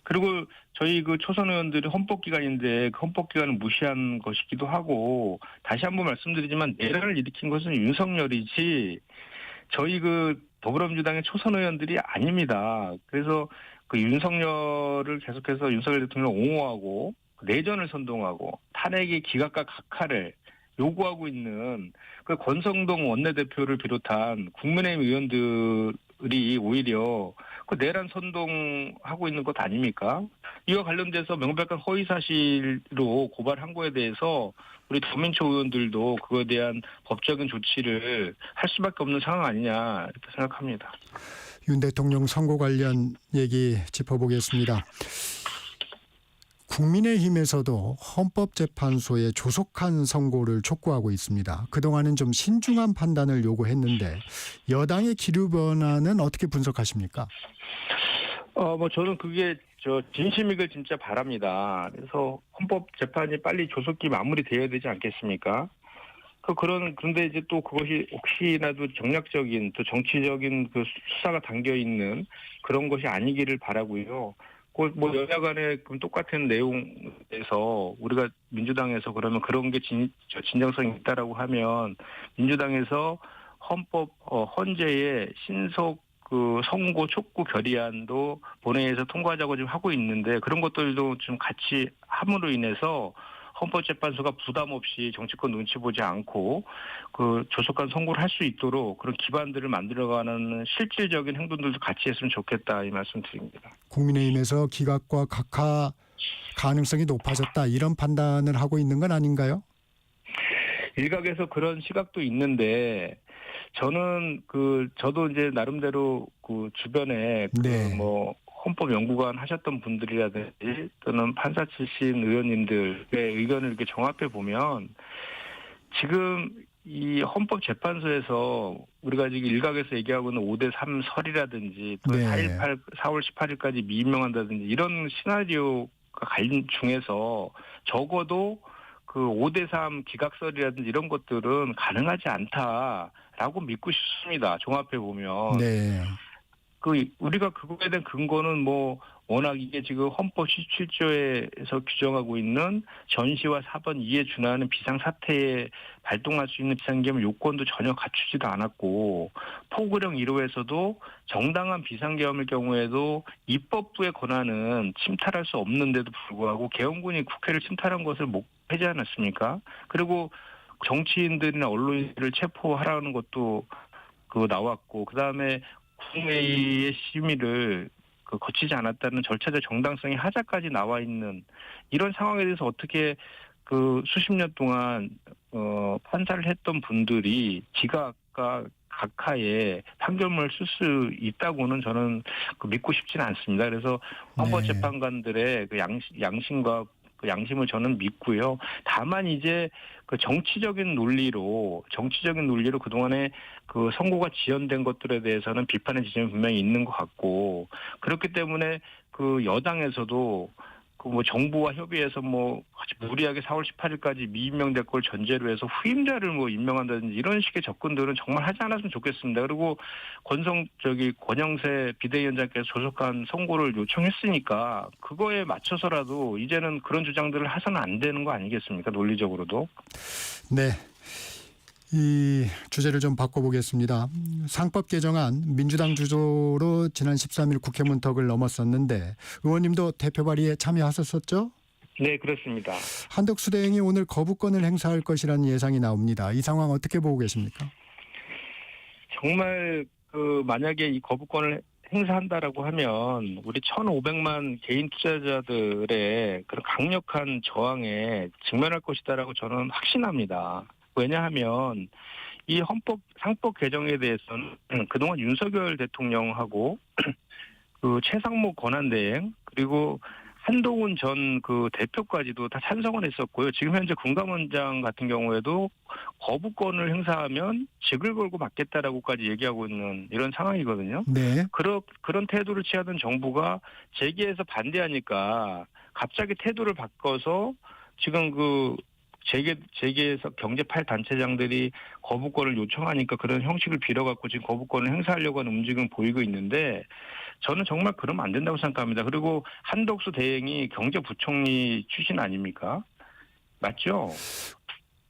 그리고 저희 그 초선 의원들이 헌법기관인데 그 헌법기관을 무시한 것이기도 하고 다시 한번 말씀드리지만 내란을 일으킨 것은 윤석열이지 저희 그 더불어민주당의 초선 의원들이 아닙니다. 그래서 그 윤석열을 계속해서 윤석열 대통령을 옹호하고 내전을 선동하고 탄핵의 기각과 각하를 요구하고 있는 그 권성동 원내대표를 비롯한 국민의힘 의원들이 오히려 그 내란 선동하고 있는 것 아닙니까? 이와 관련돼서 명백한 허위사실로 고발한 거에 대해서 우리 더민초 의원들도 그거에 대한 법적인 조치를 할 수밖에 없는 상황 아니냐 이렇게 생각합니다. 윤 대통령 선고 관련 얘기 짚어보겠습니다. 국민의힘에서도 헌법재판소에 조속한 선고를 촉구하고 있습니다. 그동안은 좀 신중한 판단을 요구했는데 여당의 기류 변화는 어떻게 분석하십니까? 저는 그게 진심이길 진짜 바랍니다. 그래서 헌법재판이 빨리 조속히 마무리되어야 되지 않겠습니까? 그런데 이제 또 그것이 혹시라도 정략적인 또 정치적인 그 수사가 담겨 있는 그런 것이 아니기를 바라고요. 여야 간에 똑같은 내용에서 우리가 민주당에서 그러면 그런 게 진정성이 있다라고 하면 민주당에서 헌재의 신속 그 선고 촉구 결의안도 본회의에서 통과하자고 지금 하고 있는데 그런 것들도 좀 같이 함으로 인해서 헌법재판소가 부담 없이 정치권 눈치 보지 않고 그 조속한 선고를 할 수 있도록 그런 기반들을 만들어가는 실질적인 행동들도 같이 했으면 좋겠다 이 말씀 드립니다. 국민의힘에서 기각과 각하 가능성이 높아졌다 이런 판단을 하고 있는 건 아닌가요? 일각에서 그런 시각도 있는데 저는 저도 이제 나름대로 그 주변에 네. 헌법연구관 하셨던 분들이라든지 또는 판사 출신 의원님들의 의견을 이렇게 종합해 보면 지금 이 헌법재판소에서 우리가 지금 일각에서 얘기하고 있는 5대3 설이라든지 또 네. 4월 18일까지 미임명한다든지 이런 시나리오가 관련 중에서 적어도 그 5대3 기각설이라든지 이런 것들은 가능하지 않다라고 믿고 싶습니다. 종합해 보면. 네. 우리가 그거에 대한 근거는 워낙 이게 지금 헌법 17조에서 규정하고 있는 전시와 사번 이에 준하는 비상사태에 발동할 수 있는 비상계엄 요건도 전혀 갖추지도 않았고 포구령 1호에서도 정당한 비상계엄일 경우에도 입법부의 권한은 침탈할 수 없는데도 불구하고 계엄군이 국회를 침탈한 것을 목패지 않았습니까? 그리고 정치인들이나 언론인들을 체포하라는 것도 나왔고 그다음에 국회의 심의를 거치지 않았다는 절차적 정당성의 하자까지 나와 있는 이런 상황에 대해서 어떻게 수십 년 동안 판사를 했던 분들이 기각과 각하에 판결문을 쓸 수 있다고는 저는 믿고 싶지는 않습니다. 그래서 헌법재판관들의 양심과 그 양심을 저는 믿고요. 다만 이제 정치적인 논리로 그동안에 그 선고가 지연된 것들에 대해서는 비판의 지점이 분명히 있는 것 같고 그렇기 때문에 여당에서도 정부와 협의해서 무리하게 4월 18일까지 미임명될 걸 전제로 해서 후임자를 임명한다든지 이런 식의 접근들은 정말 하지 않았으면 좋겠습니다. 그리고 권영세 비대위원장께서 조속한 선고를 요청했으니까 그거에 맞춰서라도 이제는 그런 주장들을 해서는 안 되는 거 아니겠습니까? 논리적으로도. 네. 이 주제를 좀 바꿔보겠습니다. 상법 개정안 민주당 주도로 지난 13일 국회 문턱을 넘었었는데 의원님도 대표 발의에 참여하셨었죠? 네, 그렇습니다. 한덕수 대행이 오늘 거부권을 행사할 것이라는 예상이 나옵니다. 이 상황 어떻게 보고 계십니까? 정말 만약에 이 거부권을 행사한다라고 하면 우리 1,500만 개인 투자자들의 그런 강력한 저항에 직면할 것이다라고 저는 확신합니다. 왜냐하면 이 상법 개정에 대해서는 그동안 윤석열 대통령하고 최상목 권한대행 그리고 한동훈 전 대표까지도 다 찬성을 했었고요. 지금 현재 금감원장 같은 경우에도 거부권을 행사하면 직을 걸고 맞겠다라고까지 얘기하고 있는 이런 상황이거든요. 네. 그런 태도를 취하던 정부가 재계에서 반대하니까 갑자기 태도를 바꿔서 지금 재계에서 경제파일 단체장들이 거부권을 요청하니까 그런 형식을 빌어갖고 지금 거부권을 행사하려고 하는 움직임을 보이고 있는데 저는 정말 그러면 안 된다고 생각합니다. 그리고 한덕수 대행이 경제부총리 출신 아닙니까? 맞죠?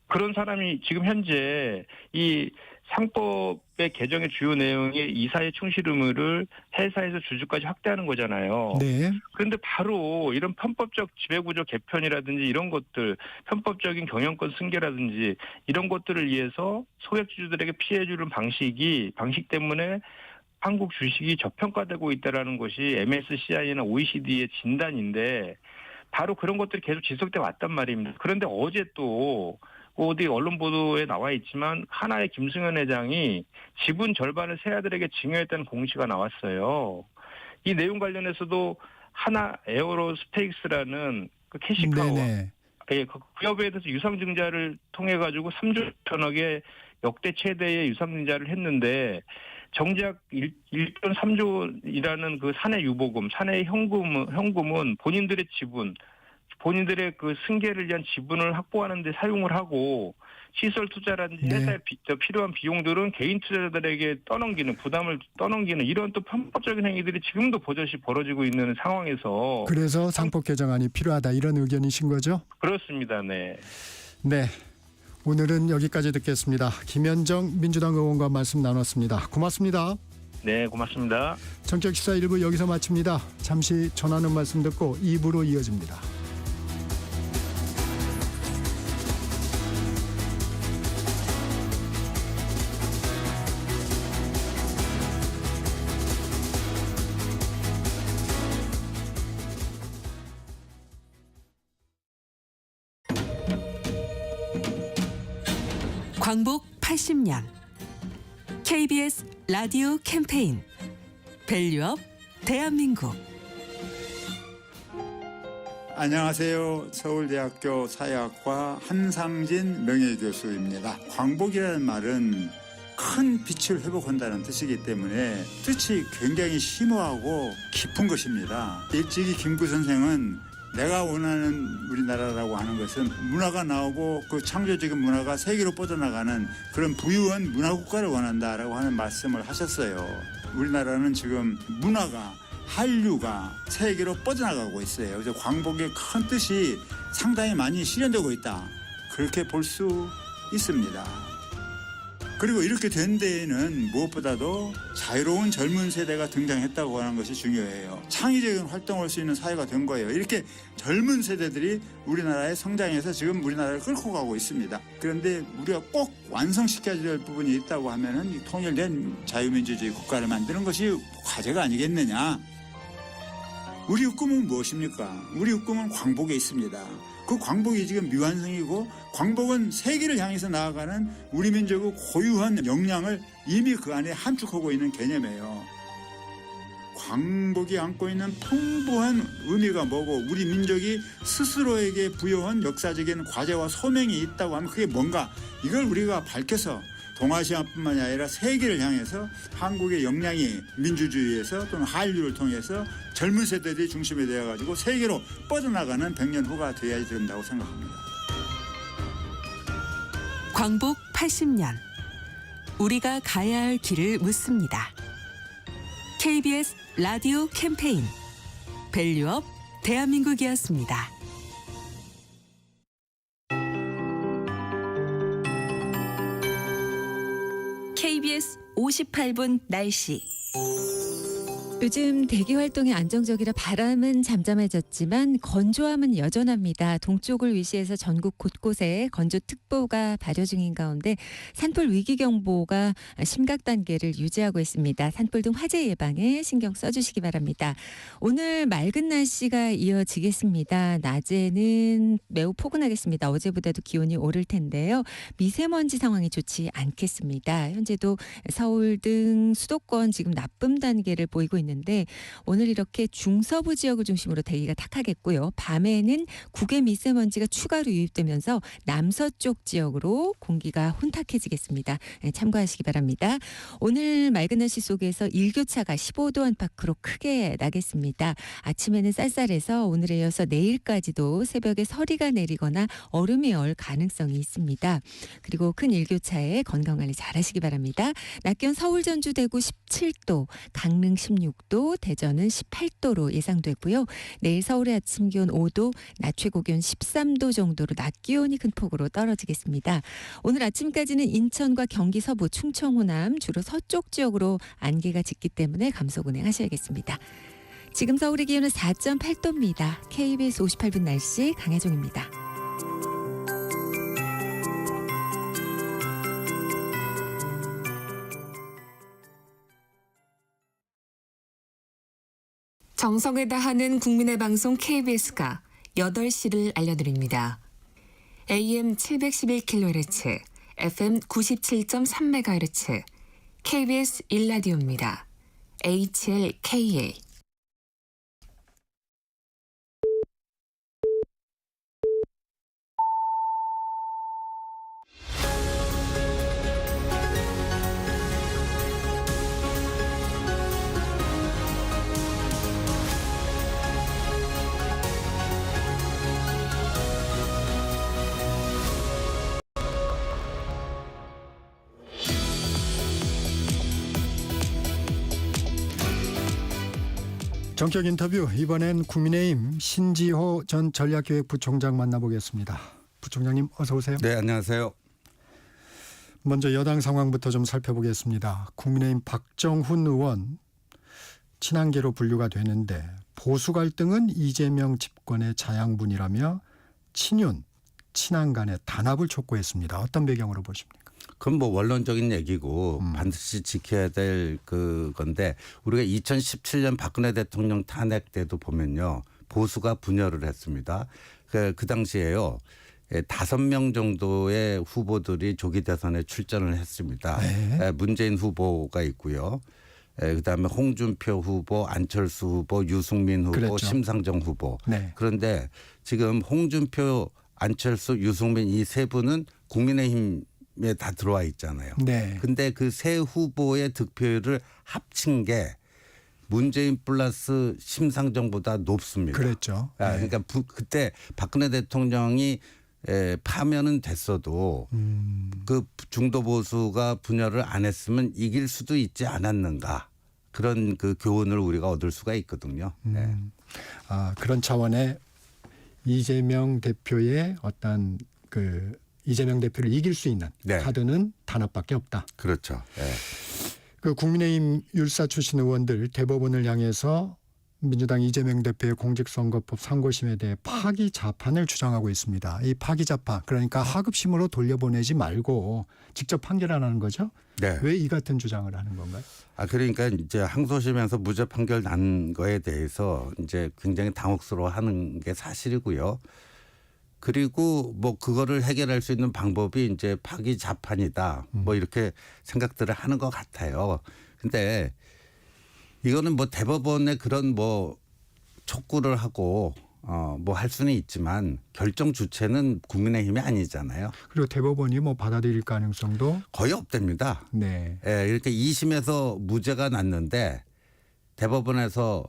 그런 사람이 지금 현재 이 상법의 개정의 주요 내용이 이사의 충실 의무를 회사에서 주주까지 확대하는 거잖아요. 네. 그런데 바로 이런 편법적 지배구조 개편이라든지 이런 것들, 편법적인 경영권 승계라든지 이런 것들을 위해서 소액주주들에게 피해 주는 방식 때문에 한국 주식이 저평가되고 있다라는 것이 MSCI나 OECD의 진단인데 바로 그런 것들이 계속 지속돼 왔단 말입니다. 그런데 어제 또 어디 언론 보도에 나와 있지만 하나의 김승현 회장이 지분 절반을 새아들에게 증여했다는 공시가 나왔어요. 이 내용 관련해서도 하나 에어로스페이스라는 그 캐시카와 네네. 예, 그 기업에 대해서 유상증자를 통해 가지고 3조 천억의 역대 최대의 유상증자를 했는데 정작 1조 3조이라는 그 사내 유보금, 사내 현금은 본인들의 지분, 본인들의 그 승계를 위한 지분을 확보하는 데 사용을 하고 시설 투자라든지 네. 회사에 필요한 비용들은 개인 투자자들에게 부담을 떠넘기는 이런 또 편법적인 행위들이 지금도 버젓이 벌어지고 있는 상황에서 그래서 상법 개정안이 필요하다 이런 의견이신 거죠? 그렇습니다. 네. 네. 오늘은 여기까지 듣겠습니다. 김현정 민주당 의원과 말씀 나눴습니다. 고맙습니다. 네, 고맙습니다. 정책시사 1부 여기서 마칩니다. 잠시 전하는 말씀 듣고 2부로 이어집니다. 광복 80년 KBS 라디오 캠페인 밸류업 대한민국. 안녕하세요. 서울대학교 사회학과 한상진 명예교수입니다. 광복이라는 말은 큰 빛을 회복한다는 뜻이기 때문에 뜻이 굉장히 심오하고 깊은 것입니다. 일찍이 김구 선생은 내가 원하는 우리나라라고 하는 것은 문화가 나오고 그 창조적인 문화가 세계로 뻗어나가는 그런 부유한 문화국가를 원한다라고 하는 말씀을 하셨어요. 우리나라는 지금 문화가 한류가 세계로 뻗어나가고 있어요. 그래서 광복의 큰 뜻이 상당히 많이 실현되고 있다. 그렇게 볼 수 있습니다. 그리고 이렇게 된 데에는 무엇보다도 자유로운 젊은 세대가 등장했다고 하는 것이 중요해요. 창의적인 활동을 할 수 있는 사회가 된 거예요. 이렇게 젊은 세대들이 우리나라의 성장해서 지금 우리나라를 끌고 가고 있습니다. 그런데 우리가 꼭 완성시켜야 될 부분이 있다고 하면은 이 통일된 자유민주주의 국가를 만드는 것이 과제가 아니겠느냐. 우리 꿈은 무엇입니까? 우리 꿈은 광복에 있습니다. 그 광복이 지금 미완성이고 광복은 세계를 향해서 나아가는 우리 민족의 고유한 역량을 이미 그 안에 함축하고 있는 개념이에요. 광복이 안고 있는 풍부한 의미가 뭐고 우리 민족이 스스로에게 부여한 역사적인 과제와 소명이 있다고 하면 그게 뭔가 이걸 우리가 밝혀서 동아시아뿐만이 아니라 세계를 향해서 한국의 역량이 민주주의에서 또는 한류를 통해서 젊은 세대들이 중심이 되어가지고 세계로 뻗어나가는 100년 후가 되어야 된다고 생각합니다. 광복 80년 우리가 가야 할 길을 묻습니다. KBS 라디오 캠페인 밸류업 대한민국이었습니다. KBS 58분 날씨. 요즘 대기 활동이 안정적이라 바람은 잠잠해졌지만 건조함은 여전합니다. 동쪽을 위시해서 전국 곳곳에 건조특보가 발효 중인 가운데 산불 위기경보가 심각 단계를 유지하고 있습니다. 산불 등 화재 예방에 신경 써주시기 바랍니다. 오늘 맑은 날씨가 이어지겠습니다. 낮에는 매우 포근하겠습니다. 어제보다도 기온이 오를 텐데요. 미세먼지 상황이 좋지 않겠습니다. 현재도 서울 등 수도권 지금 나쁨 단계를 보이고 있는데 오늘 이렇게 중서부 지역을 중심으로 대기가 탁하겠고요. 밤에는 국외 미세먼지가 추가로 유입되면서 남서쪽 지역으로 공기가 혼탁해지겠습니다. 참고하시기 바랍니다. 오늘 맑은 날씨 속에서 일교차가 15도 안팎으로 크게 나겠습니다. 아침에는 쌀쌀해서 오늘에 이어서 내일까지도 새벽에 서리가 내리거나 얼음이 얼 가능성이 있습니다. 그리고 큰 일교차에 건강관리 잘하시기 바랍니다. 낮 기온 서울, 전주, 대구 17도, 강릉 16도, 대전은 18도로 예상되고요. 내일 서울의 아침 기온 5도, 낮 최고 기온 13도 정도로 낮 기온이 큰 폭으로 떨어지겠습니다. 오늘 아침까지는 인천과 경기 서부, 충청, 호남 주로 서쪽 지역으로 안개가 짙기 때문에 감속 운행하셔야겠습니다. 지금 서울의 기온은 4.8도입니다. KBS 58분 날씨 강혜종입니다. 정성을 다하는 국민의 방송 KBS가 8시를 알려드립니다. AM 711kHz, FM 97.3MHz, KBS 1라디오입니다. HLKA. 전격 인터뷰, 이번엔 국민의힘 신지호 전 전략기획부총장 만나보겠습니다. 부총장님 어서 오세요. 네, 안녕하세요. 먼저 여당 상황부터 좀 살펴보겠습니다. 국민의힘 박정훈 의원 친한계로 분류가 되는데 보수 갈등은 이재명 집권의 자양분이라며 친윤, 친한 간의 단합을 촉구했습니다. 어떤 배경으로 보십니까? 그건 뭐 원론적인 얘기고 반드시 지켜야 될 그건데 우리가 2017년 박근혜 대통령 탄핵 때도 보면요. 보수가 분열을 했습니다. 그 당시에요. 5명 정도의 후보들이 조기 대선에 출전을 했습니다. 네. 문재인 후보가 있고요. 그다음에 홍준표 후보, 안철수 후보, 유승민 후보, 그랬죠. 심상정 후보. 네. 그런데 지금 홍준표, 안철수, 유승민 이 세 분은 국민의힘에 다 들어와 있잖아요. 네. 근데 그 세 후보의 득표율을 합친 게 문재인 플러스 심상정보다 높습니다. 그랬죠. 아, 네. 그러니까 그때 박근혜 대통령이 파면은 됐어도 그 중도 보수가 분열을 안 했으면 이길 수도 있지 않았는가. 그런 그 교훈을 우리가 얻을 수가 있거든요. 네. 아, 그런 차원의 이재명 대표의 어떤 그 이재명 대표를 이길 수 있는 네. 카드는 단합밖에 없다. 그렇죠. 네. 그 국민의힘 율사 출신 의원들 대법원을 향해서 민주당 이재명 대표의 공직선거법 상고심에 대해 파기 자판을 주장하고 있습니다. 이 파기 자판, 그러니까 하급심으로 돌려보내지 말고 직접 판결하라는 거죠. 네. 왜 이 같은 주장을 하는 건가요? 아, 그러니까 이제 항소심에서 무죄 판결 난 거에 대해서 이제 굉장히 당혹스러워하는 게 사실이고요. 그리고 뭐 그거를 해결할 수 있는 방법이 이제 파기 자판이다. 뭐 이렇게 생각들을 하는 것 같아요. 근데 이거는 뭐 대법원의 그런 뭐 촉구를 하고 뭐 할 수는 있지만 결정 주체는 국민의힘이 아니잖아요. 그리고 대법원이 뭐 받아들일 가능성도 거의 없답니다. 네. 이렇게 2심에서 무죄가 났는데 대법원에서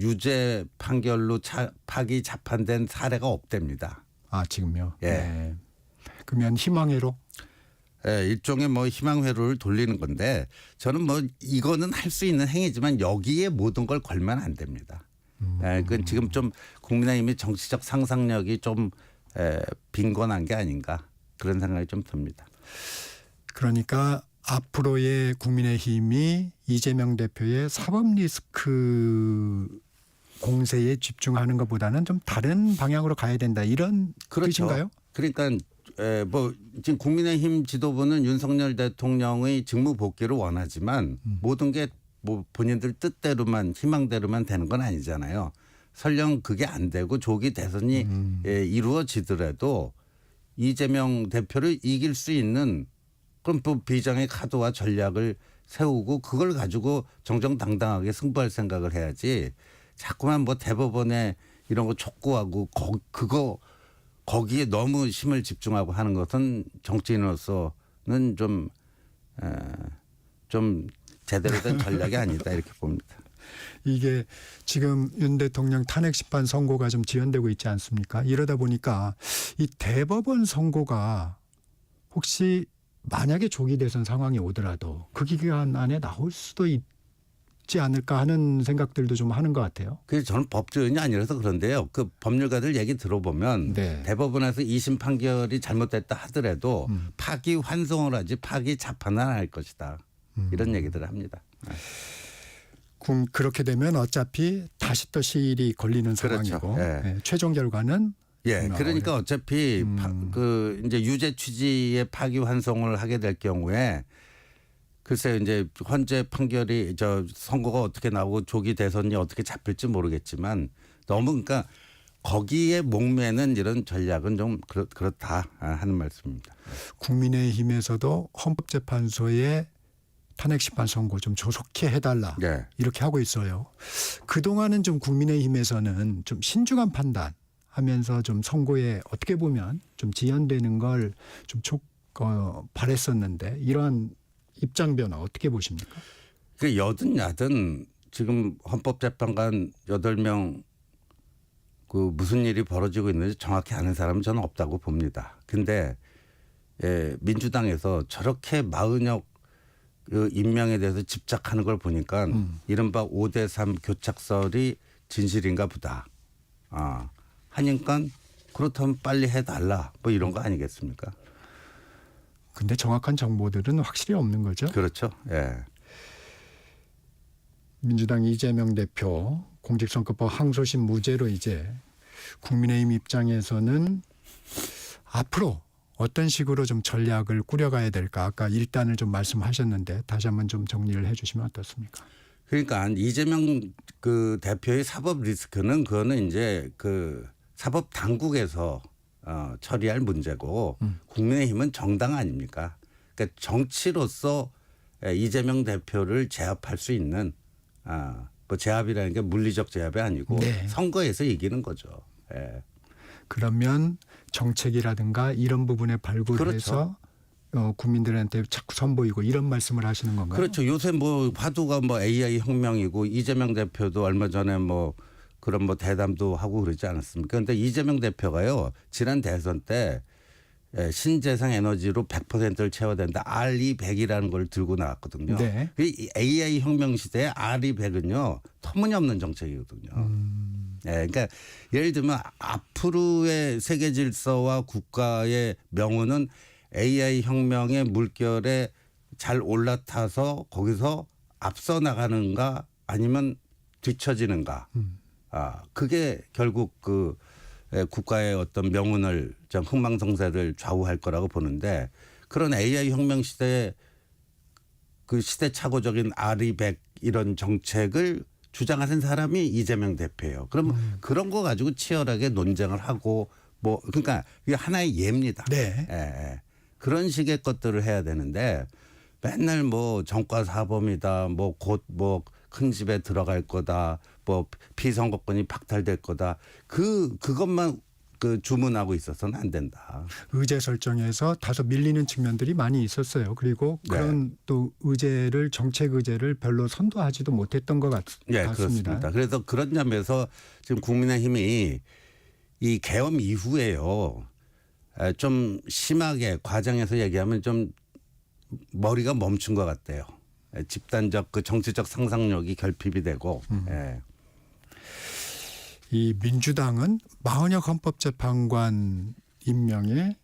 유죄 판결로 파기 자판된 사례가 없답니다. 아, 지금요. 예. 네. 그러면 희망회로 일종의 뭐 희망회로를 돌리는 건데 저는 뭐 이거는 할 수 있는 행위지만 여기에 모든 걸 걸면 안 됩니다. 그건 지금 좀 국민의힘이 정치적 상상력이 좀 빈곤한 게 아닌가 그런 생각이 좀 듭니다. 그러니까 앞으로의 국민의힘이 이재명 대표의 사법 리스크 공세에 집중하는 것보다는 좀 다른 방향으로 가야 된다 이런 그렇죠. 뜻인가요? 그러니까 뭐 지금 국민의힘 지도부는 윤석열 대통령의 직무 복귀를 원하지만 모든 게 뭐 본인들 뜻대로만 희망대로만 되는 건 아니잖아요. 설령 그게 안 되고 조기 대선이 이루어지더라도 이재명 대표를 이길 수 있는 그럼 또 비장의 카드와 전략을 세우고 그걸 가지고 정정당당하게 승부할 생각을 해야지 자꾸만 뭐 대법원에 이런 거 촉구하고 거기에 너무 힘을 집중하고 하는 것은 정치인으로서는 좀 제대로 된 전략이 아니다 이렇게 봅니다. 이게 지금 윤 대통령 탄핵 심판 선고가 좀 지연되고 있지 않습니까? 이러다 보니까 이 대법원 선고가 혹시 만약에 조기 대선 상황이 오더라도 그 기간 안에 나올 수도 있지 않을까 하는 생각들도 좀 하는 것 같아요. 그래서 저는 법조인이 아니라서 그런데요. 그 법률가들 얘기 들어보면 네. 대법원에서 2심 판결이 잘못됐다 하더라도 파기 환송을 하지 파기 자판은 안 할 것이다. 이런 얘기들을 합니다. 그렇게 되면 어차피 다시 또 시일이 걸리는 그렇죠. 상황이고 예. 네, 최종 결과는 그러니까 어차피 그 이제 유죄 취지의 파기 환송을 하게 될 경우에 글쎄요, 이제 헌재 판결이 선거가 어떻게 나오고 조기 대선이 어떻게 잡힐지 모르겠지만 너무 그러니까 거기에 목매는 이런 전략은 좀 그렇다 하는 말씀입니다. 국민의힘에서도 헌법재판소의 탄핵심판 선고 좀 조속히 해달라 네. 이렇게 하고 있어요. 그동안은 좀 국민의힘에서는 좀 신중한 판단하면서 좀 선고에 어떻게 보면 좀 지연되는 걸 좀 바랬었는데 이러한 입장 변화 어떻게 보십니까? 그 여든 야든 지금 헌법재판관 8명 그 무슨 일이 벌어지고 있는지 정확히 아는 사람은 저는 없다고 봅니다. 근데 민주당에서 저렇게 마은혁 그 임명에 대해서 집착하는 걸 보니까 이른바 5대3 교착설이 진실인가 보다. 하니까 그렇다면 빨리 해달라 뭐 이런 거 아니겠습니까? 근데 정확한 정보들은 확실히 없는 거죠. 그렇죠. 예. 민주당 이재명 대표 공직선거법 항소심 무죄로 이제 국민의힘 입장에서는 앞으로 어떤 식으로 좀 전략을 꾸려가야 될까? 아까 일단을 좀 말씀하셨는데 다시 한번 좀 정리를 해 주시면 어떻습니까? 그러니까 이재명 그 대표의 사법 리스크는 그거는 이제 그 사법 당국에서 처리할 문제고 국민의힘은 정당 아닙니까? 그러니까 정치로서 이재명 대표를 제압할 수 있는 뭐 제압이라는 게 물리적 제압이 아니고 네. 선거에서 이기는 거죠. 예. 그러면 정책이라든가 이런 부분에 발굴해서 그렇죠. 국민들한테 자꾸 선보이고 이런 말씀을 하시는 건가요? 그렇죠. 요새 뭐 화두가 뭐 AI 혁명이고 이재명 대표도 얼마 전에 뭐 그런 뭐 대담도 하고 그러지 않았습니까? 그런데 이재명 대표가요 지난 대선 때 신재생 에너지로 100%를 채워야 된다. RE100이라는 걸 들고 나왔거든요. 네. 이 AI 혁명 시대에 RE100은요 터무니없는 정책이거든요. 그러니까 예를 들면 앞으로의 세계 질서와 국가의 명운은 AI 혁명의 물결에 잘 올라타서 거기서 앞서 나가는가 아니면 뒤처지는가. 그게 결국 그 국가의 어떤 명운을 흥망성쇠를 좌우할 거라고 보는데 그런 AI 혁명 시대에 그 시대착오적인 RE100 이런 정책을 주장하는 사람이 이재명 대표예요. 그럼 그런 거 가지고 치열하게 논쟁을 하고 뭐 그러니까 이게 하나의 예입니다. 네. 예. 그런 식의 것들을 해야 되는데 맨날 뭐 정과 사범이다. 뭐 곧 뭐 큰 집에 들어갈 거다. 뭐 피선거권이 박탈될 거다. 그것만 그 주문하고 있어서는 안 된다. 의제 설정에서 다소 밀리는 측면들이 많이 있었어요. 그리고 그런 또 의제를 정책 의제를 별로 선도하지도 못했던 것 예, 같습니다. 그렇습니다. 그래서 그런 점에서 지금 국민의힘이 이 계엄 이후에요. 좀 심하게 과장해서 얘기하면 좀 머리가 멈춘 것 같아요. 집단적 그 정치적 상상력이 결핍이 되고. 예. 이 민주당은 마은혁 헌법재판관 임명에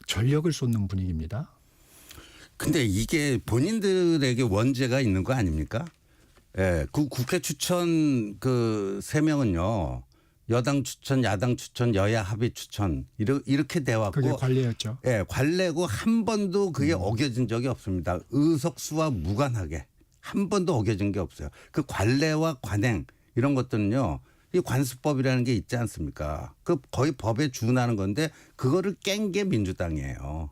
전력을 쏟는 분위기입니다. 근데 이게 본인들에게 원죄가 있는 거 아닙니까? 예. 그 국회 추천 그 3명은요. 여당 추천, 야당 추천, 여야 합의 추천 이렇게 돼 왔고 그게 관례였죠. 예, 관례고 한 번도 그게 어겨진 적이 없습니다. 의석수와 무관하게 한 번도 어겨진 게 없어요. 그 관례와 관행 이런 것들은요. 이 관습법이라는 게 있지 않습니까? 그 거의 법에 준하는 건데 그거를 깬 게 민주당이에요.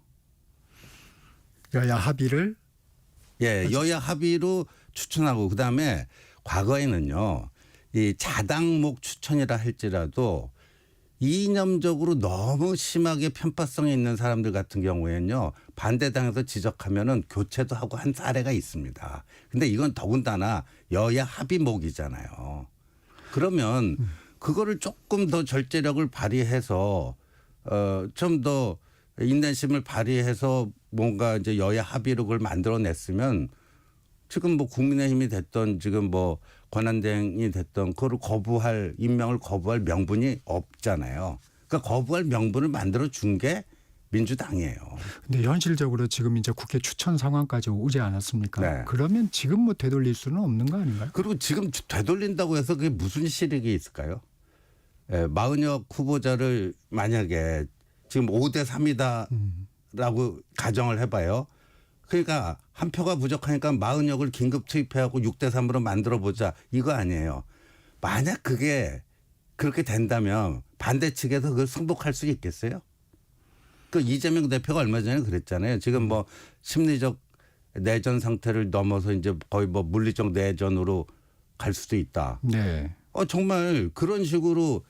여야 합의를 여야 합의로 추천하고 그다음에 과거에는요. 이 자당목 추천이라 할지라도 이념적으로 너무 심하게 편파성이 있는 사람들 같은 경우에는요. 반대당에서 지적하면은 교체도 하고 한 사례가 있습니다. 근데 이건 더군다나 여야 합의목이잖아요. 그러면 그거를 조금 더 절제력을 발휘해서 좀 더 인내심을 발휘해서 뭔가 이제 여야 합의로 그걸 만들어냈으면 지금 뭐 국민의힘이 됐던 지금 뭐 권한대행이 됐던 그거를 임명을 거부할 명분이 없잖아요. 그러니까 거부할 명분을 만들어 준 게 민주당이에요. 근데 현실적으로 지금 이제 국회 추천 상황까지 오지 않았습니까? 네. 그러면 지금 뭐 되돌릴 수는 없는 거 아닌가요? 그리고 지금 되돌린다고 해서 그게 무슨 실익이 있을까요? 마은혁 후보자를 만약에 지금 5대3이다라고 가정을 해봐요. 그러니까 한 표가 부족하니까 40역을 긴급 투입해하고 6대3으로 만들어보자 이거 아니에요. 만약 그게 그렇게 된다면 반대 측에서 그걸 승복할 수 있겠어요? 그 이재명 대표가 얼마 전에 그랬잖아요. 지금 뭐 심리적 내전 상태를 넘어서 이제 거의 뭐 물리적 내전으로 갈 수도 있다. 네. 정말 그런 식으로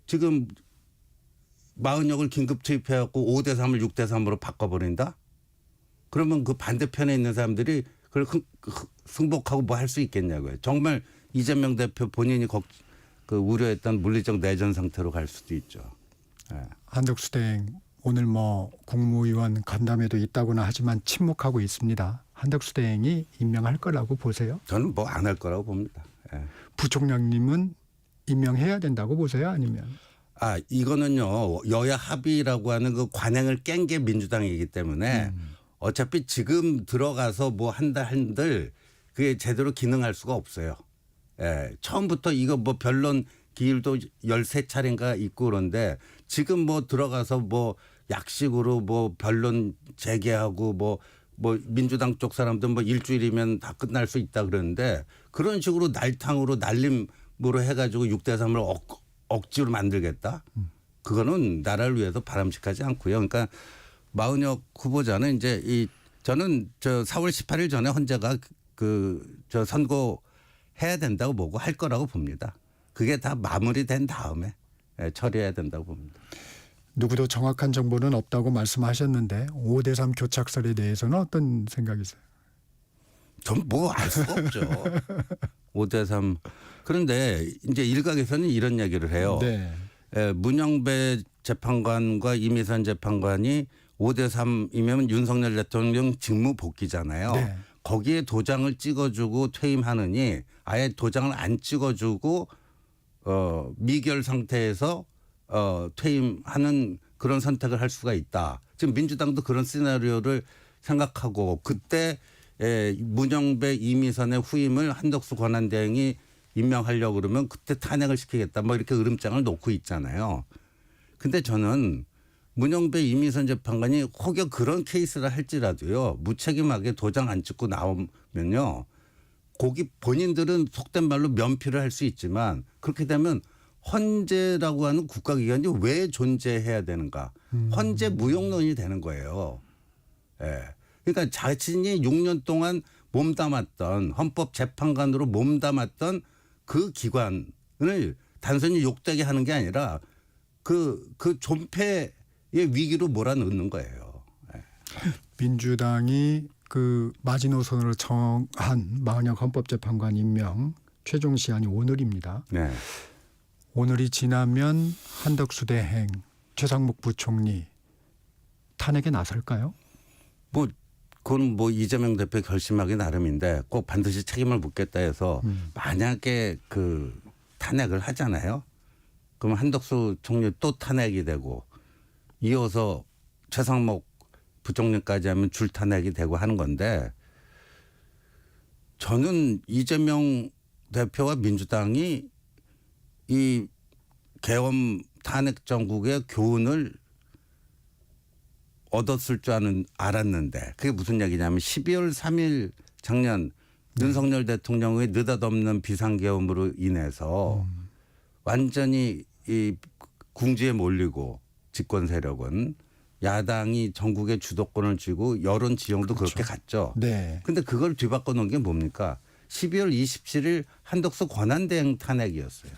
지금 40역을 긴급 투입해갖고 5대3을 6대3으로 바꿔버린다? 그러면 그 반대편에 있는 사람들이 그걸 승복하고 뭐 할 수 있겠냐고요. 정말 이재명 대표 본인이 그 우려했던 물리적 내전 상태로 갈 수도 있죠. 네. 한덕수 대행 오늘 뭐 국무위원 간담회도 있다고는 하지만 침묵하고 있습니다. 한덕수 대행이 임명할 거라고 보세요? 저는 뭐 안 할 거라고 봅니다. 네. 부총장님은 임명해야 된다고 보세요? 아니면? 이거는요. 여야 합의라고 하는 그 관행을 깬 게 민주당이기 때문에 어차피 지금 들어가서 뭐 한들 그게 제대로 기능할 수가 없어요. 예. 처음부터 이거 뭐 변론 기일도 13차례인가 있고 그런데 지금 뭐 들어가서 뭐 약식으로 뭐 변론 재개하고 뭐 민주당 쪽 사람들 뭐 일주일이면 다 끝날 수 있다 그러는데 그런 식으로 날탕으로 날림으로 해가지고 6대3을 억지로 만들겠다. 그거는 나라를 위해서 바람직하지 않고요. 그러니까 마은혁 후보자는 이제 저는 저 4월 18일 전에 헌재가 저 선고해야 된다고 보고 할 거라고 봅니다. 그게 다 마무리된 다음에 처리해야 된다고 봅니다. 누구도 정확한 정보는 없다고 말씀하셨는데 5대3 교착설에 대해서는 어떤 생각이세요? 전 뭐 알 수가 없죠. 5대3. 그런데 이제 일각에서는 이런 얘기를 해요. 네. 문영배 재판관과 이미선 재판관이 5대3이면 윤석열 대통령 직무 복귀잖아요. 네. 거기에 도장을 찍어주고 퇴임하느니 아예 도장을 안 찍어주고 미결 상태에서 퇴임하는 그런 선택을 할 수가 있다. 지금 민주당도 그런 시나리오를 생각하고 그때 문영배 이미선의 후임을 한덕수 권한대행이 임명하려고 그러면 그때 탄핵을 시키겠다. 뭐 이렇게 으름장을 놓고 있잖아요. 근데 저는 문영배 이미선 재판관이 혹여 그런 케이스를 할지라도요. 무책임하게 도장 안 찍고 나오면요. 거기 본인들은 속된 말로 면피를 할 수 있지만 그렇게 되면 헌재라고 하는 국가기관이 왜 존재해야 되는가. 헌재 무용론이 되는 거예요. 예. 그러니까 자신이 6년 동안 몸담았던 헌법재판관으로 몸담았던 그 기관을 단순히 욕되게 하는 게 아니라 그 존폐의 위기로 몰아넣는 거예요. 예. 민주당이 그 마지노선으로 정한 마은혁 헌법재판관 임명 최종 시한이 오늘입니다. 네. 오늘이 지나면 한덕수 대행, 최상목 부총리 탄핵에 나설까요? 그건 뭐 이재명 대표 결심하기 나름인데 꼭 반드시 책임을 묻겠다 해서 만약에 그 탄핵을 하잖아요. 그럼 한덕수 총리 또 탄핵이 되고 이어서 최상목 부총리까지 하면 줄 탄핵이 되고 하는 건데 저는 이재명 대표와 민주당이 이 계엄 탄핵 정국의 교훈을 얻었을 줄 알았는데 그게 무슨 얘기냐면 12월 3일 작년 윤석열 대통령의 느닷없는 비상계엄으로 인해서 완전히 이 궁지에 몰리고 집권 세력은 야당이 전국의 주도권을 쥐고 여론 지형도 그렇죠. 그렇게 갔죠. 네. 근데 그걸 뒤바꿔 놓은 게 뭡니까? 12월 27일 한덕수 권한대행 탄핵이었어요.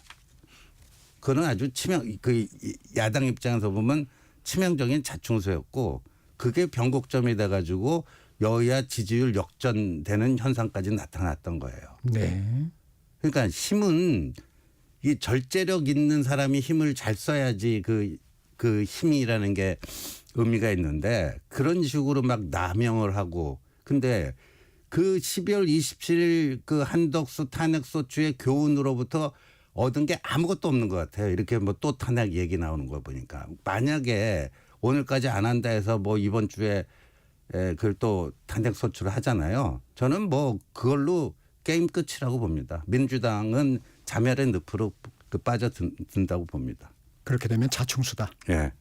그건 아주 그 야당 입장에서 보면 치명적인 자충수였고 그게 변곡점이 돼가지고 여야 지지율 역전되는 현상까지 나타났던 거예요. 네. 그러니까 힘은 이 절제력 있는 사람이 힘을 잘 써야지 그 힘이라는 게 의미가 있는데 그런 식으로 막 남용을 하고 근데 그 12월 27일 그 한덕수 탄핵 소추의 교훈으로부터 얻은 게 아무것도 없는 것 같아요. 이렇게 뭐 또 탄핵 얘기 나오는 거 보니까 만약에 오늘까지 안 한다 해서 뭐 이번 주에 그걸 또 탄핵 소추를 하잖아요. 저는 뭐 그걸로 게임 끝이라고 봅니다. 민주당은 자멸의 늪으로 빠져든다고 봅니다. 그렇게 되면 자충수다. 예.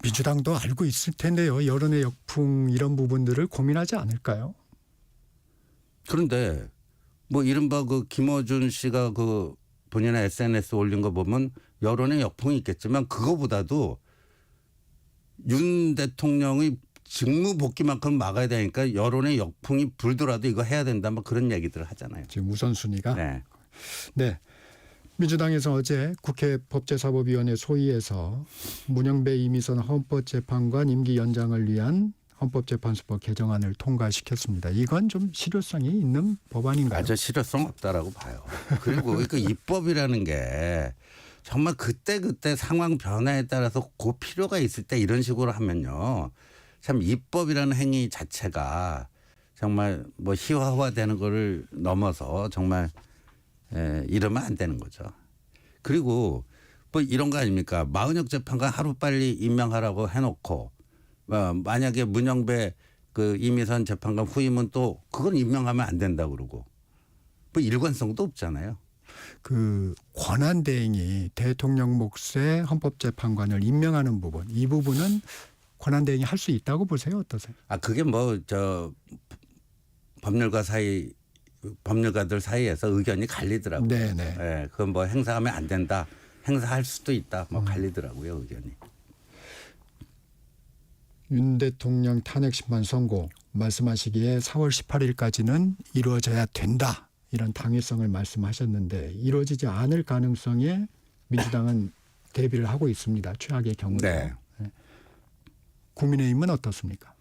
민주당도 알고 있을 텐데요. 여론의 역풍 이런 부분들을 고민하지 않을까요? 그런데 뭐 이른바 그 김어준 씨가 그 본인의 SNS 올린 거 보면 여론의 역풍이 있겠지만 그거보다도 윤 대통령의 직무 복귀만큼 막아야 되니까 여론의 역풍이 불더라도 이거 해야 된다 뭐 그런 얘기들을 하잖아요. 지금 우선순위가. 네. 네. 민주당에서 어제 국회 법제사법위원회 소위에서 문영배 이미선 헌법재판관 임기 연장을 위한 헌법재판소법 개정안을 통과시켰습니다. 이건 좀 실효성이 있는 법안인가요? 아주 실효성 없다라고 봐요. 그리고 그 입법이라는 게 정말 그때그때 상황 변화에 따라서 그 필요가 있을 때 이런 식으로 하면요. 참 입법이라는 행위 자체가 정말 뭐 희화화되는 거를 넘어서 정말 이러면 안 되는 거죠. 그리고 뭐 이런 거 아닙니까? 마은혁 재판관 하루빨리 임명하라고 해놓고 만약에 문영배 그 이미선 재판관 후임은 또 그건 임명하면 안 된다고 그러고 뭐 일관성도 없잖아요. 그 권한대행이 대통령 몫의 헌법재판관을 임명하는 부분, 이 부분은 권한대행이 할 수 있다고 보세요? 어떠세요? 그게 뭐 저 법률가들 사이에서 의견이 갈리더라고요. 네네. 네, 그건 뭐 행사하면 안 된다. 행사할 수도 있다. 뭐 갈리더라고요, 의견이. 윤 대통령 탄핵 심판 선고 말씀하시기에 4월 18일까지는 이루어져야 된다. 이런 당위성을 말씀하셨는데 이루어지지 않을 가능성에 민주당은 대비를 하고 있습니다. 최악의 경우도. 네. 국민의힘은 어떻습니까?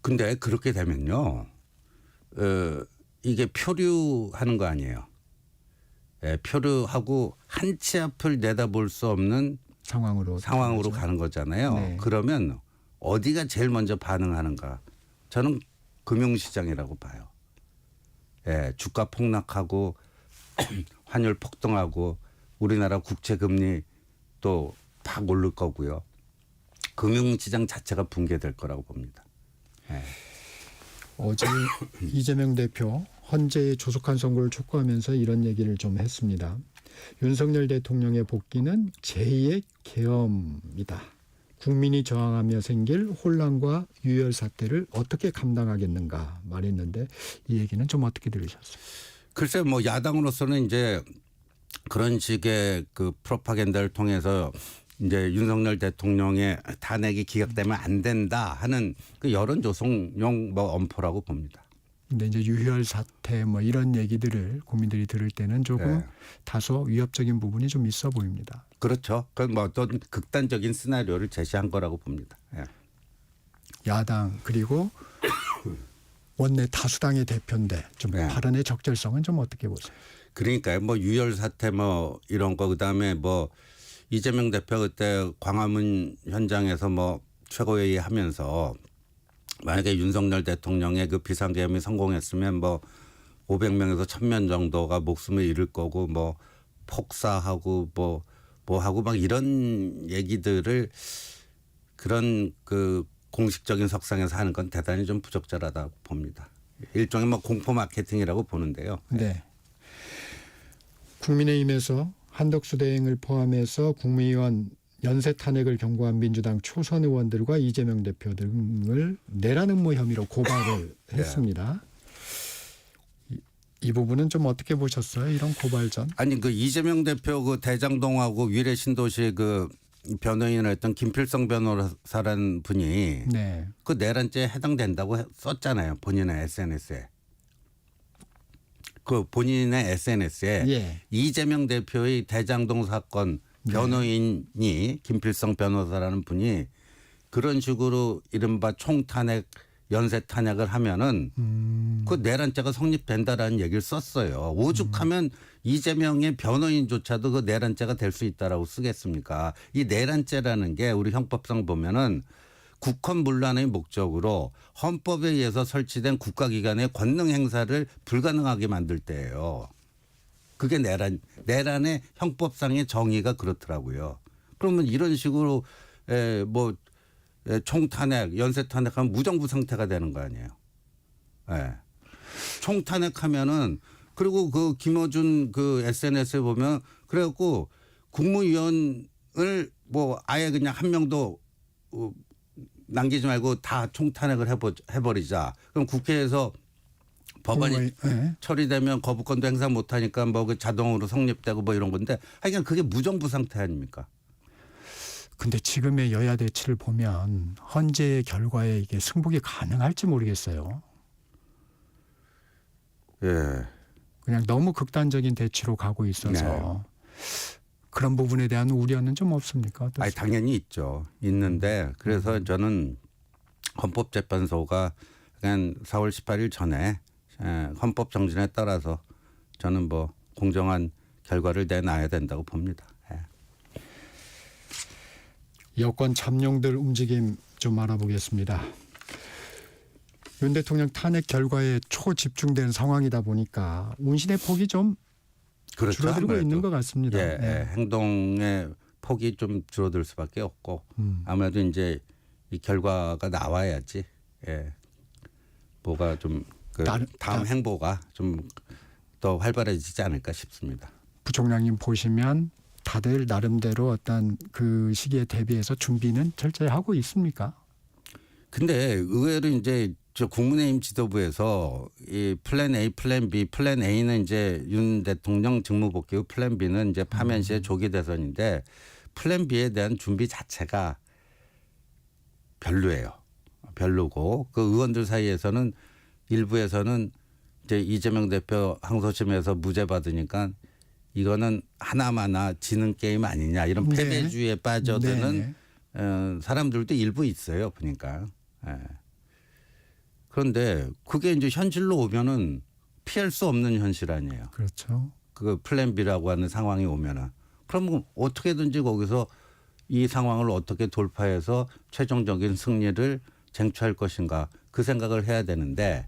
근데 그렇게 되면요. 이게 표류하는 거 아니에요. 표류하고 한 치 앞을 내다볼 수 없는 상황으로 가는 거잖아요. 네. 그러면 어디가 제일 먼저 반응하는가? 저는 금융시장이라고 봐요. 주가 폭락하고 환율 폭등하고 우리나라 국채금리 또 팍 오를 거고요. 금융시장 자체가 붕괴될 거라고 봅니다. 어제 이재명 대표 헌재의 조속한 선고를 촉구하면서 이런 얘기를 좀 했습니다. 윤석열 대통령의 복귀는 제2의 계엄이다. 국민이 저항하며 생길 혼란과 유혈 사태를 어떻게 감당하겠는가 말했는데 이 얘기는 좀 어떻게 들으셨어요? 글쎄 뭐 야당으로서는 이제 그런 식의 그 프로파간다를 통해서 이제 윤석열 대통령의 탄핵이 기각되면 안 된다 하는 그 여론 조성용 뭐 엄포라고 봅니다. 근데 이제 유혈 사태 뭐 이런 얘기들을 국민들이 들을 때는 조금 다소 위협적인 부분이 좀 있어 보입니다. 그렇죠. 그건 뭐 어떤 극단적인 시나리오를 제시한 거라고 봅니다. 야당 그리고 원내 다수당의 대표인데 좀 발언의 적절성은 좀 어떻게 보세요? 그러니까요. 뭐 유혈 사태 뭐 이런 거 그다음에 뭐 이재명 대표 그때 광화문 현장에서 뭐 최고회의 하면서 만약에 윤석열 대통령의 그 비상계엄이 성공했으면 뭐 500명에서 1000명 정도가 목숨을 잃을 거고 뭐 폭사하고 뭐 하고 막 이런 얘기들을 그런 그 공식적인 석상에서 하는 건 대단히 좀 부적절하다 봅니다. 일종의 뭐 공포 마케팅이라고 보는데요. 네. 국민의힘에서 한덕수 대행을 포함해서 국무위원 연쇄 탄핵을 경고한 민주당 초선 의원들과 이재명 대표 등을 내란 음모 혐의로 고발을 했습니다. 이 부분은 좀 어떻게 보셨어요? 이런 고발전? 아니 그 이재명 대표 그 대장동하고 위례 신도시 그 변호인을 했던 김필성 변호사라는 분이 그 내란죄에 해당된다고 썼잖아요. 본인의 SNS에. 그 본인의 SNS에 이재명 대표의 대장동 사건 변호인이 김필성 변호사라는 분이 그런 식으로 이른바 총탄핵 연쇄 탄핵을 하면은 그 내란죄가 성립된다라는 얘기를 썼어요. 오죽하면 이재명의 변호인조차도 그 내란죄가 될 수 있다라고 쓰겠습니까? 이 내란죄라는 게 우리 형법상 보면은 국헌문란의 목적으로 헌법에 의해서 설치된 국가기관의 권능 행사를 불가능하게 만들 때예요. 그게 내란의 형법상의 정의가 그렇더라고요. 그러면 이런 식으로 뭐 총탄핵, 연쇄탄핵하면 무정부 상태가 되는 거 아니에요. 총탄핵하면은 그리고 그 김어준 그 SNS에 보면 그래갖고 국무위원 뭐 아예 그냥 한 명도 남기지 말고 다 총탄핵을 해버리자. 그럼 국회에서 법안이 네. 처리되면 거부권도 행사 못하니까 뭐 그 자동으로 성립되고 뭐 이런 건데 하여간 그게 무정부 상태 아닙니까? 근데 지금의 여야 대치를 보면 헌재의 결과에 이게 승복이 가능할지 모르겠어요. 예. 그냥 너무 극단적인 대치로 가고 있어서 그런 부분에 대한 우려는 좀 없습니까? 아니, 어떻습니까? 당연히 있죠. 있는데 그래서 저는 헌법재판소가 그냥 4월 18일 전에 헌법 정신에 따라서 저는 뭐 공정한 결과를 내놔야 된다고 봅니다. 예. 여권 참용들 움직임 좀 알아보겠습니다. 윤 대통령 탄핵 결과에 초집중된 상황이다 보니까 운신의 폭이 좀 그렇죠. 줄어들고 아무래도. 있는 것 같습니다. 예, 네. 행동의 폭이 좀 줄어들 수밖에 없고 아무래도 이제 이 결과가 나와야지 뭐가 좀 그 다음 행보가 좀 더 활발해지지 않을까 싶습니다. 부총장님 보시면 다들 나름대로 어떤 그 시기에 대비해서 준비는 철저히 하고 있습니까? 근데 의외로 이제 저 국민의힘 지도부에서 이 플랜 A, 플랜 B, 플랜 A는 이제 윤 대통령 직무 복귀 후 플랜 B는 이제 파면 시의 조기 대선인데 플랜 B에 대한 준비 자체가 별로예요. 별로고 그 의원들 사이에서는 일부에서는 이제 이재명 대표 항소심에서 무죄 받으니까 이거는 하나마나 지는 게임 아니냐 이런 네. 패배주의에 빠져드는 네. 사람들도 일부 있어요. 보니까. 예. 그런데 그게 이제 현실로 오면은 피할 수 없는 현실 아니에요. 그렇죠. 그 플랜 B라고 하는 상황이 오면은 그럼 어떻게든지 거기서 이 상황을 어떻게 돌파해서 최종적인 승리를 쟁취할 것인가 그 생각을 해야 되는데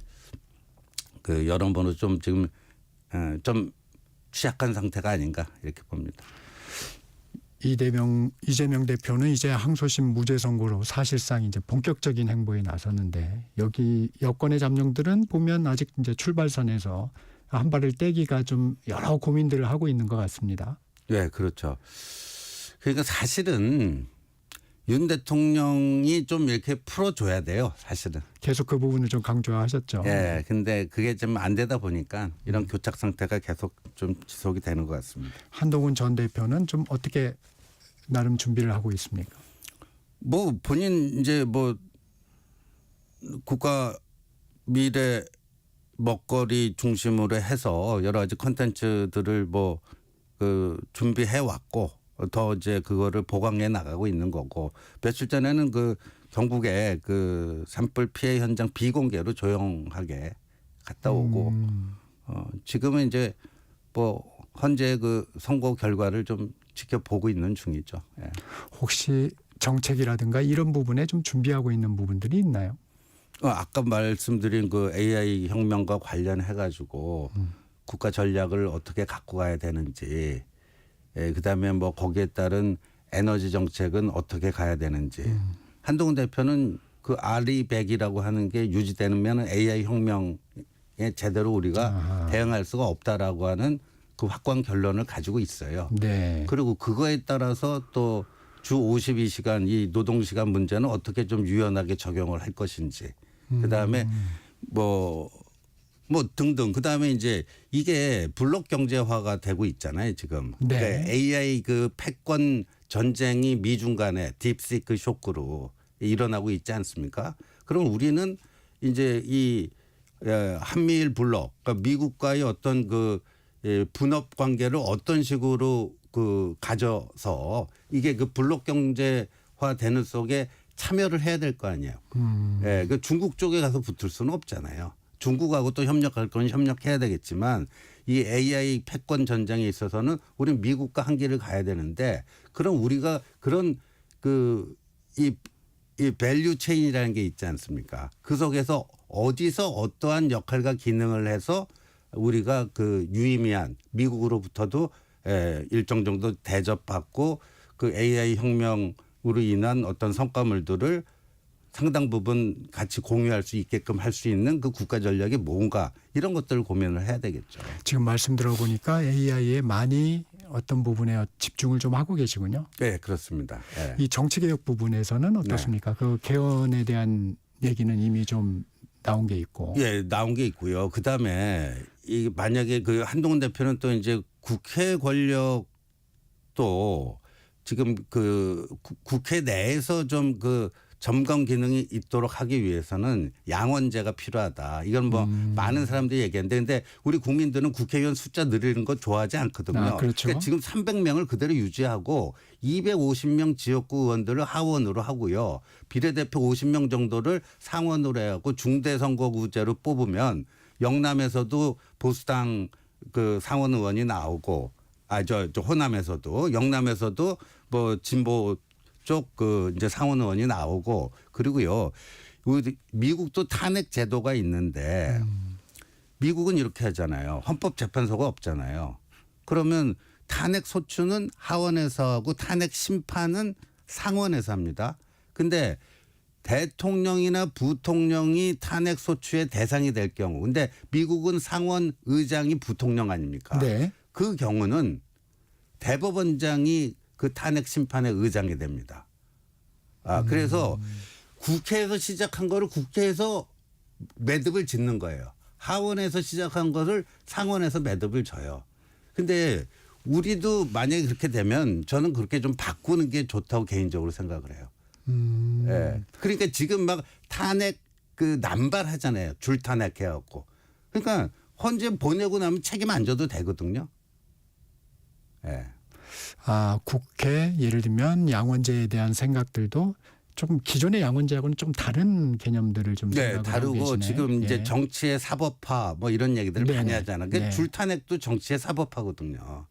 그 여러모로 좀 지금 좀 취약한 상태가 아닌가 이렇게 봅니다. 이재명 대표는 이제 항소심 무죄 선고로 사실상 이제 본격적인 행보에 나섰는데 여기 여권의 잠룡들은 보면 아직 이제 출발선에서 한 발을 떼기가 좀 여러 고민들을 하고 있는 것 같습니다. 네, 그렇죠. 그러니까 사실은 윤 대통령이 좀 이렇게 풀어줘야 돼요. 사실은. 계속 그 부분을 좀 강조하셨죠. 예, 근데 그게 좀 안 되다 보니까 이런 교착 상태가 계속 좀 지속이 되는 것 같습니다. 한동훈 전 대표는 좀 어떻게 나름 준비를 하고 있습니까? 뭐 본인 이제 뭐 국가 미래 먹거리 중심으로 해서 여러 가지 콘텐츠들을 뭐 그 준비해 왔고 더 이제 그거를 보강해 나가고 있는 거고 며칠 전에는 그 경북에 그 산불 피해 현장 비공개로 조용하게 갔다 오고 지금은 이제 뭐 헌재 그 선고 결과를 좀 지켜보고 있는 중이죠. 예. 혹시 정책이라든가 이런 부분에 좀 준비하고 있는 부분들이 있나요? 아까 말씀드린 그 AI 혁명과 관련해 가지고 국가 전략을 어떻게 갖고 가야 되는지, 그다음에 뭐 거기에 따른 에너지 정책은 어떻게 가야 되는지. 한동훈 대표는 그 RE100이라고 하는 게 유지되면 AI 혁명에 제대로 우리가 대응할 수가 없다라고 하는 그 확고한 결론을 가지고 있어요. 네. 그리고 그거에 따라서 또 주 52시간 이 노동시간 문제는 어떻게 좀 유연하게 적용을 할 것인지. 그다음에 뭐 등등. 그다음에 이제 이게 블록 경제화가 되고 있잖아요, 지금. 네. 그러니까 AI 그 패권 전쟁이 미중 간에 딥시크 쇼크로 일어나고 있지 않습니까? 그럼 우리는 이제 이 한미일 블록, 그러니까 미국과의 어떤 그 분업 관계를 어떤 식으로 그 가져서 이게 그 블록 경제화 되는 속에 참여를 해야 될 거 아니에요. 예, 그 중국 쪽에 가서 붙을 수는 없잖아요. 중국하고 또 협력할 건 협력해야 되겠지만 이 AI 패권 전쟁에 있어서는 우리는 미국과 한 길을 가야 되는데 그럼 우리가 그런 그 이 밸류 체인이라는 게 있지 않습니까? 그 속에서 어디서 어떠한 역할과 기능을 해서 우리가 그 유의미한 미국으로부터도 일정 정도 대접받고 그 AI 혁명으로 인한 어떤 성과물들을 상당 부분 같이 공유할 수 있게끔 할 수 있는 그 국가 전략이 뭔가 이런 것들을 고민을 해야 되겠죠. 지금 말씀 들어보니까 AI에 많이 어떤 부분에 집중을 좀 하고 계시군요. 네, 그렇습니다. 예. 이 정치개혁 부분에서는 어떻습니까? 그 개헌에 대한 얘기는 이미 좀 나온 게 있고. 예, 나온 게 있고요. 그다음에 이 만약에 그 한동훈 대표는 또 이제 국회 권력도 지금 그 국회 내에서 좀 그 점검 기능이 있도록 하기 위해서는 양원제가 필요하다. 이건 뭐 많은 사람들이 얘기하는데 근데 우리 국민들은 국회의원 숫자 늘리는 거 좋아하지 않거든요. 아, 그렇죠. 그러니까 지금 300명을 그대로 유지하고 250명 지역구 의원들을 하원으로 하고요. 비례대표 50명 정도를 상원으로 해갖고 중대선거구제로 뽑으면 영남에서도 보수당 그 상원 의원이 나오고 저 호남에서도 영남에서도 뭐 진보 쪽 그 이제 상원 의원이 나오고 그리고요. 미국도 탄핵 제도가 있는데 미국은 이렇게 하잖아요. 헌법재판소가 없잖아요. 그러면 탄핵 소추는 하원에서 하고 탄핵 심판은 상원에서 합니다. 근데 대통령이나 부통령이 탄핵 소추의 대상이 될 경우 근데 미국은 상원 의장이 부통령 아닙니까? 네. 그 경우는 대법원장이 그 탄핵 심판의 의장이 됩니다. 그래서 국회에서 시작한 거를 국회에서 매듭을 짓는 거예요. 하원에서 시작한 거를 상원에서 매듭을 져요. 근데 우리도 만약에 그렇게 되면 저는 그렇게 좀 바꾸는 게 좋다고 개인적으로 생각을 해요. 예. 그러니까 지금 막 탄핵 그 남발하잖아요. 줄 탄핵해갖고. 그러니까 헌재 보내고 나면 책임 안 져도 되거든요. 예. 국회 예를 들면 양원제에 대한 생각들도 좀 기존의 양원제하고는 좀 다른 개념들을 좀 네, 생각을 다르고 하고 계시네. 지금 이제 예. 정치의 사법화 뭐 이런 얘기들을 네네. 많이 하잖아요. 그러니까 네. 줄탄핵도 정치의 사법화거든요.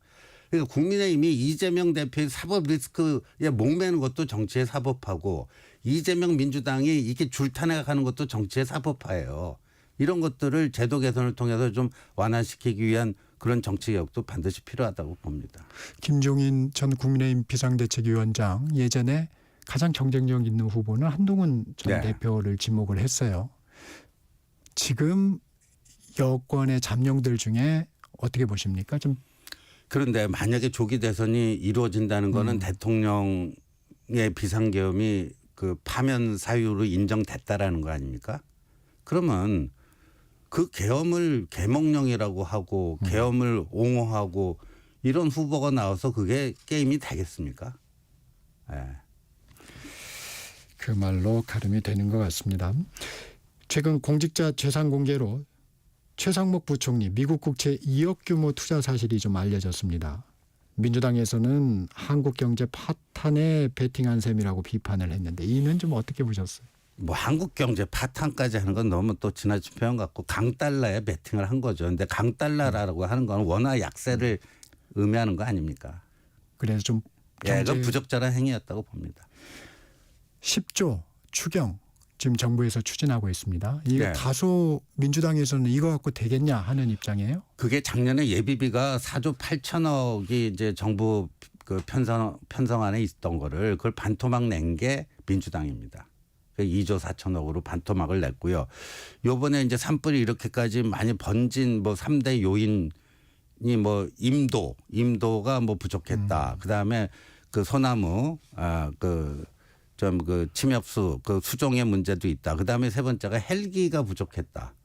그러니까 국민의힘이 이재명 대표의 사법 리스크에 목매는 것도 정치의 사법화고 이재명 민주당이 이렇게 줄탄핵하는 것도 정치의 사법화예요. 이런 것들을 제도 개선을 통해서 좀 완화시키기 위한 그런 정치개혁도 반드시 필요하다고 봅니다. 김종인 전 국민의힘 비상대책위원장 예전에 가장 경쟁력 있는 후보는 한동훈 전 네. 대표를 지목을 했어요. 지금 여권의 잠룡들 중에 어떻게 보십니까? 좀 그런데 만약에 조기 대선이 이루어진다는 거는 대통령의 비상계엄이 그 파면 사유로 인정됐다라는 거 아닙니까? 그러면 그 계엄을 계몽령이라고 하고 계엄을 옹호하고 이런 후보가 나와서 그게 게임이 되겠습니까? 네. 그 말로 가름이 되는 것 같습니다. 최근 공직자 재산 공개로 최상목 부총리 미국 국채 2억 규모 투자 사실이 좀 알려졌습니다. 민주당에서는 한국 경제 파탄에 베팅한 셈이라고 비판을 했는데 이는 좀 어떻게 보셨어요? 뭐 한국 경제 파탄까지 하는 건 너무 또 지나친 표현 같고 강달러에 베팅을 한 거죠. 근데 강달러라고 하는 건 원화 약세를 의미하는 거 아닙니까? 그래서 좀 예, 그건 부적절한 행위였다고 봅니다. 10조 추경 지금 정부에서 추진하고 있습니다. 이거 네. 다소 민주당에서는 이거 갖고 되겠냐 하는 입장이에요. 그게 작년에 예비비가 4조 8천억이 이제 정부 그 편성안에 있던 거를 그걸 반토막 낸 게 민주당입니다. 2조 4천억으로 반토막을 냈고요. 요번에 이제 산불이 이렇게까지 많이 번진 뭐 3대 요인이 뭐 임도가 뭐 부족했다. 그다음에 그 소나무 그 침엽수 그 수종의 문제도 있다. 그다음에 세 번째가 헬기가 부족했다.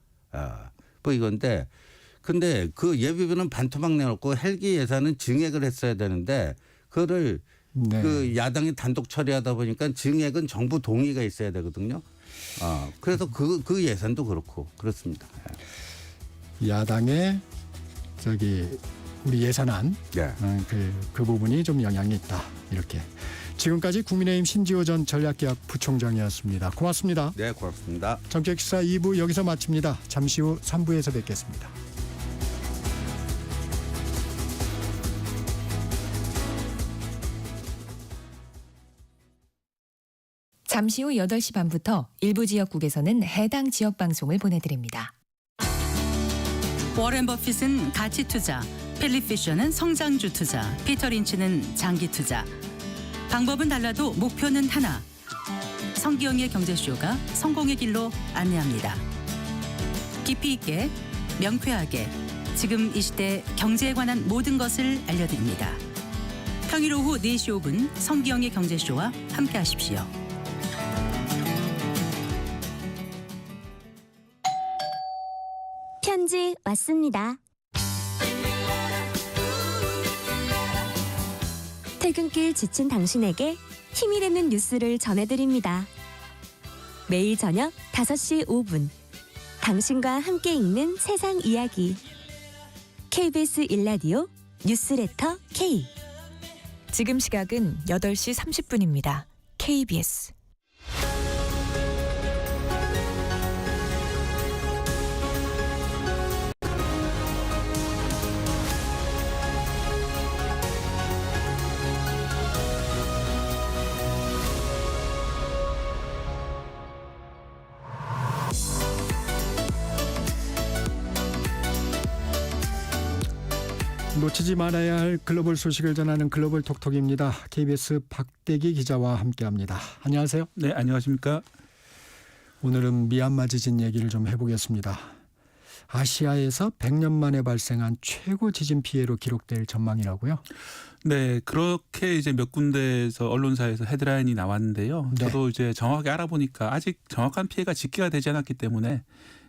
뭐 이건데 근데 그 예비비는 반토막 내놓고 헬기 예산은 증액을 했어야 되는데 그거를 네. 그 야당이 단독 처리하다 보니까 증액은 정부 동의가 있어야 되거든요. 그래서 그 예산도 그렇고 그렇습니다. 야당의 우리 예산안 네. 그 부분이 좀 영향이 있다. 이렇게. 지금까지 국민의힘 신지호 전 전략기획 부총장이었습니다. 고맙습니다. 네, 고맙습니다. 정책시사 2부 여기서 마칩니다. 잠시 후 3부에서 뵙겠습니다. 잠시 후 8시 반부터 일부 지역국에서는 해당 지역 방송을 보내드립니다. 워렌 버핏은 가치 투자, 필립 피셔는 성장주 투자, 피터 린치는 장기 투자. 방법은 달라도 목표는 하나. 성기영의 경제쇼가 성공의 길로 안내합니다. 깊이 있게, 명쾌하게, 지금 이 시대 경제에 관한 모든 것을 알려드립니다. 평일 오후 4시 5분 성기영의 경제쇼와 함께하십시오. 편지 왔습니다. 퇴근길 지친 당신에게 힘이 되는 뉴스를 전해드립니다. 매일 저녁 5시 5분 당신과 함께 읽는 세상 이야기 KBS 1라디오 뉴스레터 K. 지금 시각은 8시 30분입니다. KBS. 놓치지 말아야 할 글로벌 소식을 전하는 글로벌 톡톡입니다. KBS 박대기 기자와 함께합니다. 안녕하세요. 네, 안녕하십니까. 오늘은 미얀마 지진 얘기를 좀 해보겠습니다. 아시아에서 100년 만에 발생한 최고 지진 피해로 기록될 전망이라고요? 네, 그렇게 이제 몇 군데에서 언론사에서 헤드라인이 나왔는데요. 네. 저도 이제 정확하게 알아보니까 아직 정확한 피해가 집계가 되지 않았기 때문에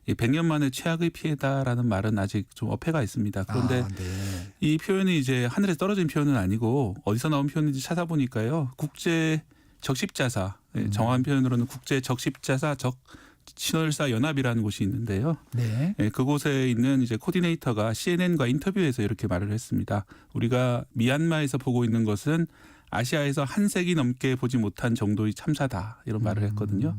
100년 만에 최악의 피해다라는 말은 아직 좀 어폐가 있습니다. 그런데 네. 이 표현이 이제 하늘에서 떨어진 표현은 아니고 어디서 나온 표현인지 찾아보니까요. 국제 적십자사, 정확한 표현으로는 국제 적십자사 친월사 연합이라는 곳이 있는데요. 네. 그곳에 있는 이제 코디네이터가 CNN과 인터뷰에서 이렇게 말을 했습니다. 우리가 미얀마에서 보고 있는 것은 아시아에서 한 세기 넘게 보지 못한 정도의 참사다 이런 말을 했거든요.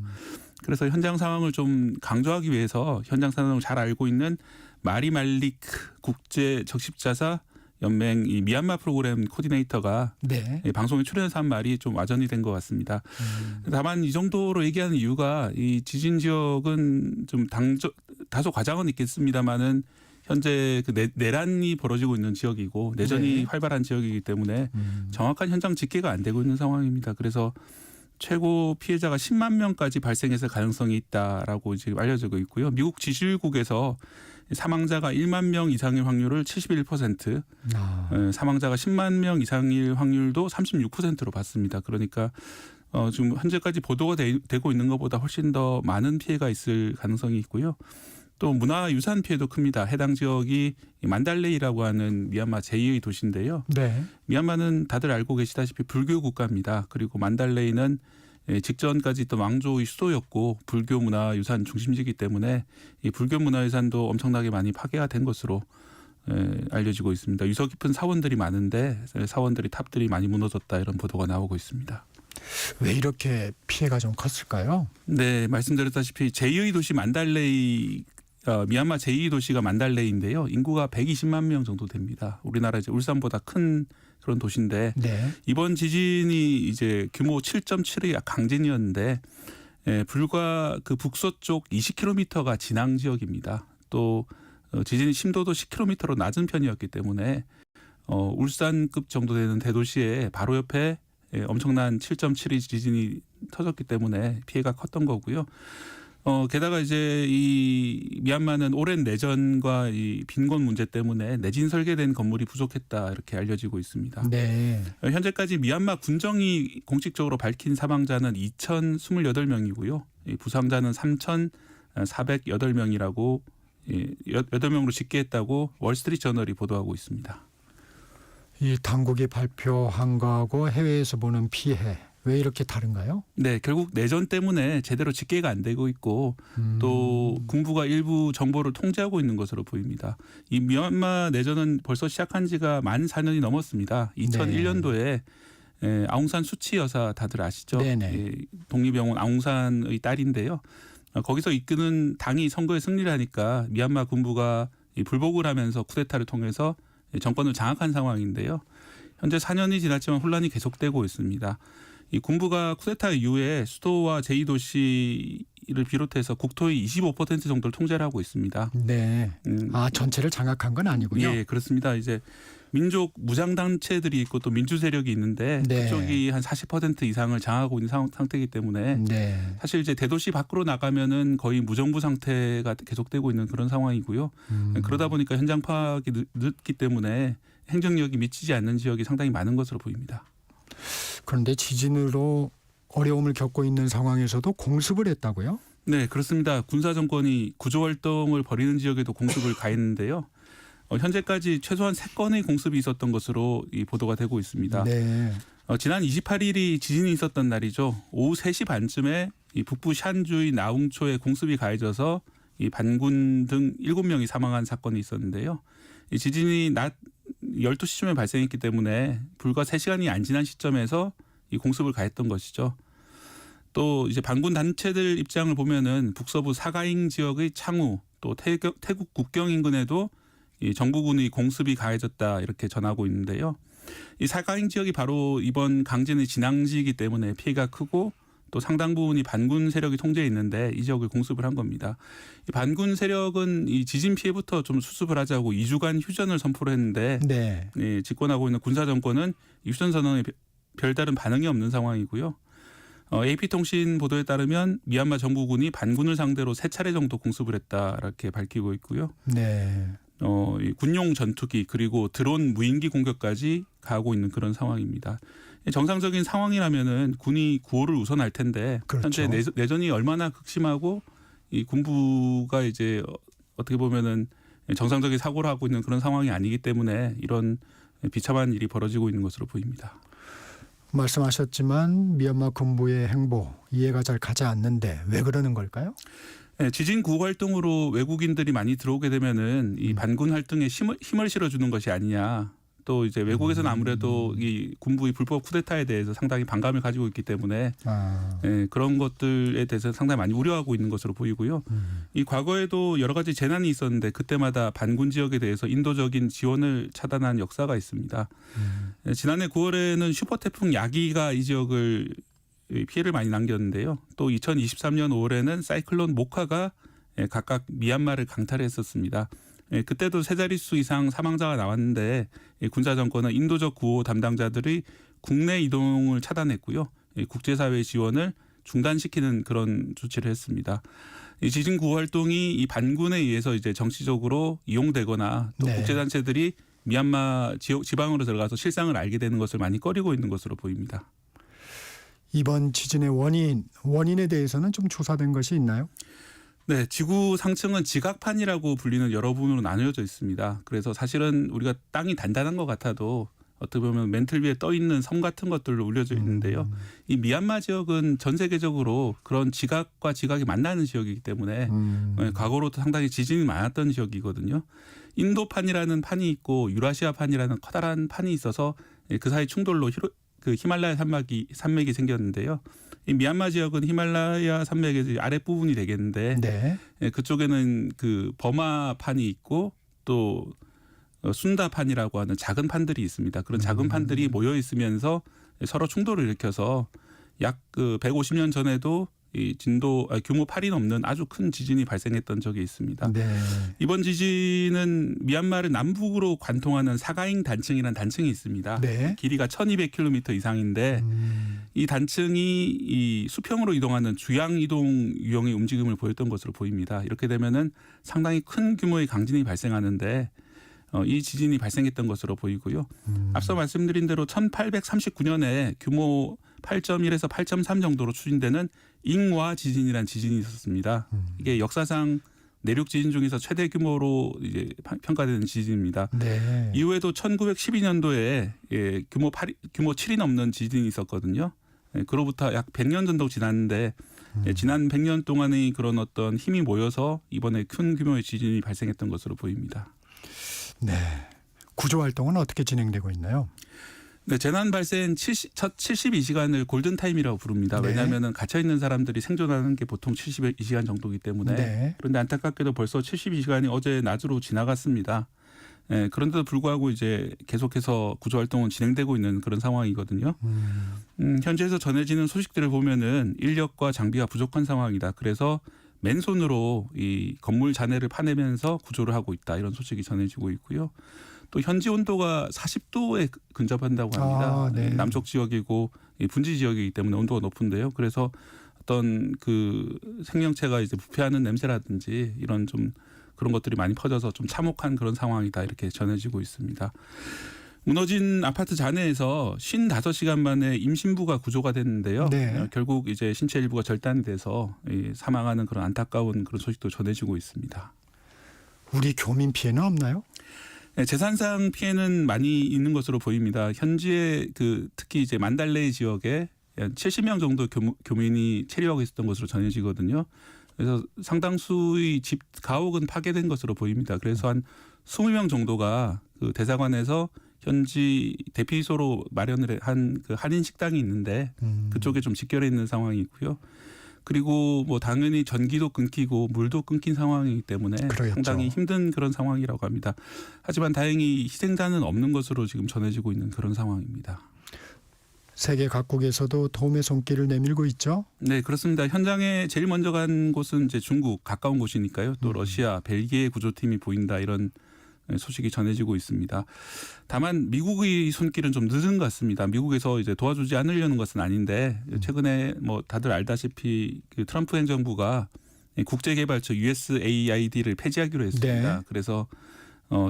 그래서 현장 상황을 좀 강조하기 위해서 현장 상황을 잘 알고 있는 마리 말리크 국제 적십자사 연맹 이 미얀마 프로그램 코디네이터가 네. 방송에 출연해서 한 말이 좀 와전이 된 것 같습니다. 다만 이 정도로 얘기하는 이유가 이 지진 지역은 좀 다소 과장은 있겠습니다만은 현재 그 내란이 벌어지고 있는 지역이고 내전이 네. 활발한 지역이기 때문에 정확한 현장 집계가 안 되고 있는 상황입니다. 그래서 최고 피해자가 10만 명까지 발생했을 가능성이 있다라고 지금 알려지고 있고요. 미국 지질국에서 사망자가 1만 명 이상일 확률을 71%, 사망자가 10만 명 이상일 확률도 36%로 봤습니다. 그러니까 지금 현재까지 보도가 되고 있는 것보다 훨씬 더 많은 피해가 있을 가능성이 있고요. 또 문화유산 피해도 큽니다. 해당 지역이 만달레이라고 하는 미얀마 제2의 도시인데요. 네. 미얀마는 다들 알고 계시다시피 불교 국가입니다. 그리고 만달레이는 직전까지 있던 왕조의 수도였고 불교 문화유산 중심지이기 때문에 이 불교 문화유산도 엄청나게 많이 파괴가 된 것으로 알려지고 있습니다. 유서 깊은 사원들이 많은데 사원들이 탑들이 많이 무너졌다 이런 보도가 나오고 있습니다. 왜 이렇게 피해가 좀 컸을까요? 네, 말씀드렸다시피 제2의 도시 만달레이 미얀마 제2 도시가 만달레이인데요. 인구가 120만 명 정도 됩니다. 우리나라 이제 울산보다 큰 그런 도시인데 네. 이번 지진이 이제 규모 7.7의 강진이었는데 불과 그 북서쪽 20km가 진앙 지역입니다. 또 지진 심도도 10km로 낮은 편이었기 때문에 울산급 정도 되는 대도시의 바로 옆에 엄청난 7.7의 지진이 터졌기 때문에 피해가 컸던 거고요. 게다가 이제 이 미얀마는 오랜 내전과 이 빈곤 문제 때문에 내진 설계된 건물이 부족했다 이렇게 알려지고 있습니다. 네. 현재까지 미얀마 군정이 공식적으로 밝힌 사망자는 2,028명이고요. 부상자는 3,408명이라고 8명으로 집계했다고 월스트리트 저널이 보도하고 있습니다. 이 당국이 발표한 거하고 해외에서 보는 피해 왜 이렇게 다른가요? 네, 결국 내전 때문에 제대로 집계가 안 되고 있고 또 군부가 일부 정보를 통제하고 있는 것으로 보입니다. 이 미얀마 내전은 벌써 시작한 지가 만 4년이 넘었습니다. 2001년도에 아웅산 수치 여사 다들 아시죠? 독립영웅 아웅산의 딸인데요. 거기서 이끄는 당이 선거에 승리를 하니까 미얀마 군부가 불복을 하면서 쿠데타를 통해서 정권을 장악한 상황인데요. 현재 4년이 지났지만 혼란이 계속되고 있습니다. 이 군부가 쿠데타 이후에 수도와 제2도시를 비롯해서 국토의 25% 정도를 통제를 하고 있습니다. 네. 전체를 장악한 건 아니군요. 예, 그렇습니다. 이제 민족 무장단체들이 있고 또 민주 세력이 있는데 그쪽이 한 40% 이상을 장악하고 있는 상태이기 때문에 사실 이제 대도시 밖으로 나가면은 거의 무정부 상태가 계속되고 있는 그런 상황이고요. 그러다 보니까 현장 파악이 늦기 때문에 행정력이 미치지 않는 지역이 상당히 많은 것으로 보입니다. 그런데 지진으로 어려움을 겪고 있는 상황에서도 공습을 했다고요? 네, 그렇습니다. 군사 정권이 구조 활동을 벌이는 지역에도 공습을 가했는데요. 현재까지 최소한 3건의 공습이 있었던 것으로 보도가 되고 있습니다. 네. 지난 28일이 지진이 있었던 날이죠. 오후 3시 반쯤에 이 북부 샨주의 나웅초에 공습이 가해져서 이 반군 등 7명이 사망한 사건이 있었는데요. 이 지진이 낮 12시쯤에 발생했기 때문에 불과 3시간이 안 지난 시점에서 이 공습을 가했던 것이죠. 또 이제 반군 단체들 입장을 보면은 북서부 사가잉 지역의 창우 또 태국 국경 인근에도 이 정부군의 공습이 가해졌다 이렇게 전하고 있는데요. 이 사가잉 지역이 바로 이번 강진의 진앙지이기 때문에 피해가 크고 또 상당 부분이 반군 세력이 통제해 있는데 이 지역을 공습을 한 겁니다. 이 반군 세력은 이 지진 피해부터 좀 수습을 하자고 2주간 휴전을 선포를 했는데 네. 집권하고 있는 군사 정권은 이 휴전 선언에 별다른 반응이 없는 상황이고요. AP통신 보도에 따르면 미얀마 정부군이 반군을 상대로 3차례 정도 공습을 했다 이렇게 밝히고 있고요. 네. 이 군용 전투기 그리고 드론 무인기 공격까지 가하고 있는 그런 상황입니다. 정상적인 상황이라면은 군이 구호를 우선할 텐데 그렇죠. 현재 내전이 얼마나 극심하고 이 군부가 이제 어떻게 보면은 정상적인 사고를 하고 있는 그런 상황이 아니기 때문에 이런 비참한 일이 벌어지고 있는 것으로 보입니다. 말씀하셨지만 미얀마 군부의 행보 이해가 잘 가지 않는데 왜 그러는 걸까요? 네, 지진 구호 활동으로 외국인들이 많이 들어오게 되면은 이 반군 활동에 힘을 실어주는 것이 아니냐. 또 이제 외국에서는 아무래도 이 군부의 불법 쿠데타에 대해서 상당히 반감을 가지고 있기 때문에 그런 것들에 대해서 상당히 많이 우려하고 있는 것으로 보이고요. 이 과거에도 여러 가지 재난이 있었는데 그때마다 반군 지역에 대해서 인도적인 지원을 차단한 역사가 있습니다. 지난해 9월에는 슈퍼태풍 야기가 이 지역을 피해를 많이 남겼는데요. 또 2023년 5월에는 사이클론 모카가 각각 미얀마를 강탈했었습니다. 그때도 3자릿수 이상 사망자가 나왔는데 군사 정권은 인도적 구호 담당자들의 국내 이동을 차단했고요. 국제사회 지원을 중단시키는 그런 조치를 했습니다. 이 지진 구호 활동이 이 반군에 의해서 이제 정치적으로 이용되거나 또 국제단체들이 미얀마 지방으로 들어가서 실상을 알게 되는 것을 많이 꺼리고 있는 것으로 보입니다. 이번 지진의 원인에 대해서는 좀 조사된 것이 있나요? 네, 지구 상층은 지각판이라고 불리는 여러 부분으로 나누어져 있습니다. 그래서 사실은 우리가 땅이 단단한 것 같아도 어떻게 보면 맨틀 위에 떠 있는 섬 같은 것들로 올려져 있는데요. 이 미얀마 지역은 전 세계적으로 그런 지각과 지각이 만나는 지역이기 때문에 과거로도 상당히 지진이 많았던 지역이거든요. 인도판이라는 판이 있고 유라시아판이라는 커다란 판이 있어서 그 사이 충돌로 그 히말라야 산맥이 생겼는데요. 이 미얀마 지역은 히말라야 산맥의 아랫부분이 되겠는데 그쪽에는 그 버마판이 있고 또 순다판이라고 하는 작은 판들이 있습니다. 그런 작은 판들이 모여 있으면서 서로 충돌을 일으켜서 약 그 150년 전에도 이 규모 8이 넘는 아주 큰 지진이 발생했던 적이 있습니다. 이번 지진은 미얀마를 남북으로 관통하는 사가잉 단층이라는 단층이 있습니다. 길이가 1200km 이상인데 이 단층이 이 수평으로 이동하는 주양 이동 유형의 움직임을 보였던 것으로 보입니다. 이렇게 되면은 상당히 큰 규모의 강진이 발생하는데 이 지진이 발생했던 것으로 보이고요. 앞서 말씀드린 대로 1839년에 규모 8.1에서 8.3 정도로 추진되는 잉와 지진이라는 지진이 있었습니다. 이게 역사상 내륙 지진 중에서 최대 규모로 이제 평가되는 지진입니다. 이후에도 1912년도에 규모 7이 넘는 지진이 있었거든요. 그로부터 약 100년 정도 지났는데 지난 100년 동안의 그런 어떤 힘이 모여서 이번에 큰 규모의 지진이 발생했던 것으로 보입니다. 네. 구조 활동은 어떻게 진행되고 있나요? 네, 재난 발생 첫 72시간을 골든타임이라고 부릅니다. 왜냐하면 갇혀 있는 사람들이 생존하는 게 보통 72시간 정도이기 때문에. 그런데 안타깝게도 벌써 72시간이 어제 낮으로 지나갔습니다. 그런데도 불구하고 이제 계속해서 구조 활동은 진행되고 있는 그런 상황이거든요. 현지에서 전해지는 소식들을 보면은 인력과 장비가 부족한 상황이다. 그래서 맨손으로 이 건물 잔해를 파내면서 구조를 하고 있다. 이런 소식이 전해지고 있고요. 또 현지 온도가 40도에 근접한다고 합니다. 남쪽 지역이고 분지 지역이기 때문에 온도가 높은데요. 그래서 어떤 그 생명체가 이제 부패하는 냄새라든지 이런 좀 그런 것들이 많이 퍼져서 좀 참혹한 그런 상황이다 이렇게 전해지고 있습니다. 무너진 아파트 잔해에서 55시간 만에 임신부가 구조가 됐는데요. 네. 결국 이제 신체 일부가 절단이 돼서 사망하는 그런 안타까운 그런 소식도 전해지고 있습니다. 우리 교민 피해는 없나요? 네, 재산상 피해는 많이 있는 것으로 보입니다. 현지에 특히 이제 만달레이 지역에 70명 정도 교민이 체류하고 있었던 것으로 전해지거든요. 그래서 상당수의 집 가옥은 파괴된 것으로 보입니다. 그래서 한 20명 정도가 그 대사관에서 현지 대피소로 마련을 한 그 한인 식당이 있는데 그쪽에 좀 직결해 있는 상황이고요. 그리고 뭐 당연히 전기도 끊기고 물도 끊긴 상황이기 때문에 그러겠죠. 상당히 힘든 그런 상황이라고 합니다. 하지만 다행히 희생자는 없는 것으로 지금 전해지고 있는 그런 상황입니다. 세계 각국에서도 도움의 손길을 내밀고 있죠. 네, 그렇습니다. 현장에 제일 먼저 간 곳은 이제 중국 가까운 곳이니까요. 또 러시아, 벨기에 구조팀이 보인다 이런 소식이 전해지고 있습니다. 다만 미국의 손길은 좀 늦은 것 같습니다. 미국에서 이제 도와주지 않으려는 것은 아닌데 최근에 뭐 다들 알다시피 그 트럼프 행정부가 국제개발처 USAID를 폐지하기로 했습니다. 네. 그래서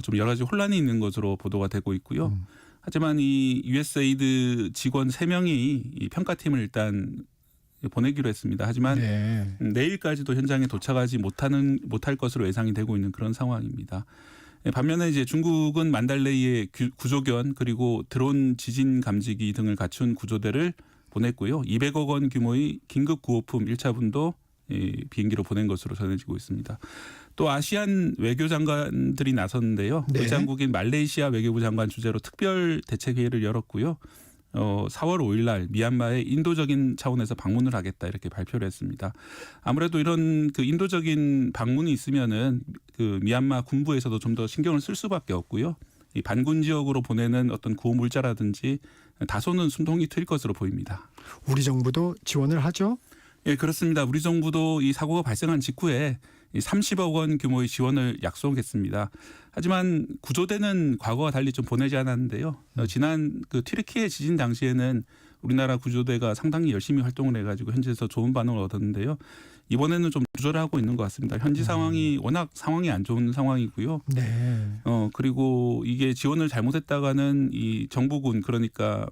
좀 여러 가지 혼란이 있는 것으로 보도가 되고 있고요. 하지만 이 USAID 직원 3명이 이 평가팀을 일단 보내기로 했습니다. 하지만 네. 내일까지도 현장에 도착하지 못할 것으로 예상이 되고 있는 그런 상황입니다. 반면에 이제 중국은 만달레이의 구조견 그리고 드론 지진 감지기 등을 갖춘 구조대를 보냈고요. 200억 원 규모의 긴급 구호품 1차분도 비행기로 보낸 것으로 전해지고 있습니다. 또 아시안 외교장관들이 나섰는데요. 네. 의장국인 말레이시아 외교부 장관 주재로 특별 대책회의를 열었고요. 4월 5일 날 미얀마에 인도적인 차원에서 방문을 하겠다 이렇게 발표를 했습니다. 아무래도 이런 그 인도적인 방문이 있으면은 그 미얀마 군부에서도 좀 더 신경을 쓸 수밖에 없고요. 이 반군 지역으로 보내는 어떤 구호 물자라든지 다소는 숨통이 트일 것으로 보입니다. 우리 정부도 지원을 하죠? 예, 그렇습니다. 우리 정부도 이 사고가 발생한 직후에 30억 원 규모의 지원을 약속했습니다. 하지만 구조대는 과거와 달리 좀 보내지 않았는데요. 지난 그 튀르키예 지진 당시에는 우리나라 구조대가 상당히 열심히 활동을 해가지고 현지에서 좋은 반응을 얻었는데요. 이번에는 좀 조절하고 있는 것 같습니다. 현지 상황이 워낙 상황이 안 좋은 상황이고요. 네. 그리고 이게 지원을 잘못했다가는 이 정부군 그러니까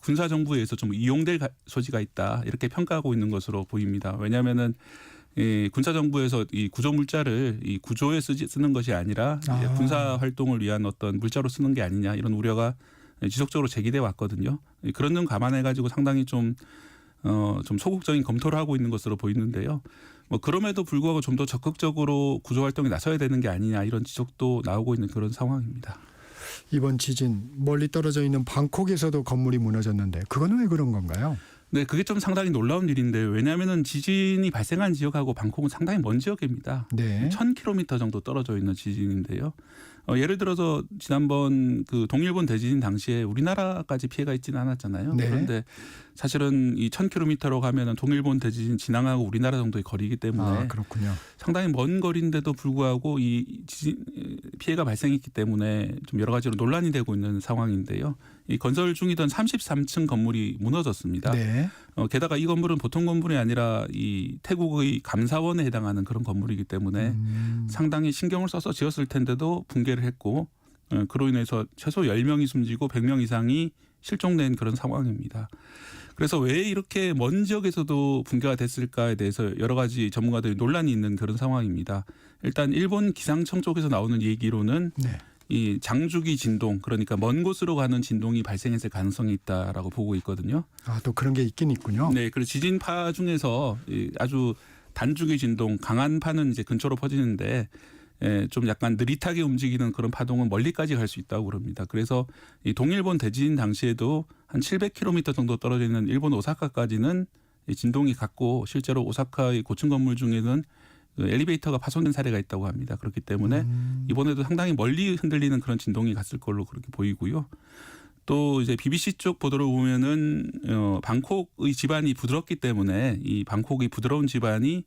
군사 정부에 의해서 좀 이용될 소지가 있다 이렇게 평가하고 있는 것으로 보입니다. 왜냐하면은 군사 정부에서 이 구조 물자를 이 구조에 쓰는 것이 아니라 군사 활동을 위한 어떤 물자로 쓰는 게 아니냐 이런 우려가 지속적으로 제기돼 왔거든요. 그런 점 감안해 가지고 상당히 좀 소극적인 검토를 하고 있는 것으로 보이는데요. 뭐 그럼에도 불구하고 좀 더 적극적으로 구조 활동에 나서야 되는 게 아니냐 이런 지적도 나오고 있는 그런 상황입니다. 이번 지진 멀리 떨어져 있는 방콕에서도 건물이 무너졌는데 그건 왜 그런 건가요? 네, 그게 좀 상당히 놀라운 일인데요. 왜냐하면은 지진이 발생한 지역하고 방콕은 상당히 먼 지역입니다. 네. 1000km 정도 떨어져 있는 지진인데요. 예를 들어서 지난번 그 동일본 대지진 당시에 우리나라까지 피해가 있지는 않았잖아요. 네. 그런데 사실은 이 1000km로 가면은 동일본 대지진 진앙하고 우리나라 정도의 거리이기 때문에 그렇군요. 상당히 먼 거리인데도 불구하고 이 지진 피해가 발생했기 때문에 좀 여러 가지로 논란이 되고 있는 상황인데요. 이 건설 중이던 33층 건물이 무너졌습니다. 네. 게다가 이 건물은 보통 건물이 아니라 이 태국의 감사원에 해당하는 그런 건물이기 때문에 상당히 신경을 써서 지었을 텐데도 붕괴를 했고 그로 인해서 최소 10명이 숨지고 100명 이상이 실종된 그런 상황입니다. 그래서 왜 이렇게 먼 지역에서도 붕괴가 됐을까에 대해서 여러 가지 전문가들이 논란이 있는 그런 상황입니다. 일단 일본 기상청 쪽에서 나오는 얘기로는 네. 이 장주기 진동 그러니까 먼 곳으로 가는 진동이 발생했을 가능성이 있다라고 보고 있거든요. 또 그런 게 있긴 있군요. 네, 그리고 지진파 중에서 아주 단주기 진동 강한 파는 이제 근처로 퍼지는데 좀 약간 느릿하게 움직이는 그런 파동은 멀리까지 갈 수 있다고 그럽니다. 그래서 이 동일본 대지진 당시에도 한 700km 정도 떨어져 있는 일본 오사카까지는 진동이 갔고 실제로 오사카의 고층 건물 중에는 그 엘리베이터가 파손된 사례가 있다고 합니다. 그렇기 때문에 이번에도 상당히 멀리 흔들리는 그런 진동이 갔을 걸로 그렇게 보이고요. 또 이제 BBC 쪽 보도를 보면은 방콕의 지반이 부드럽기 때문에 이 방콕의 부드러운 지반이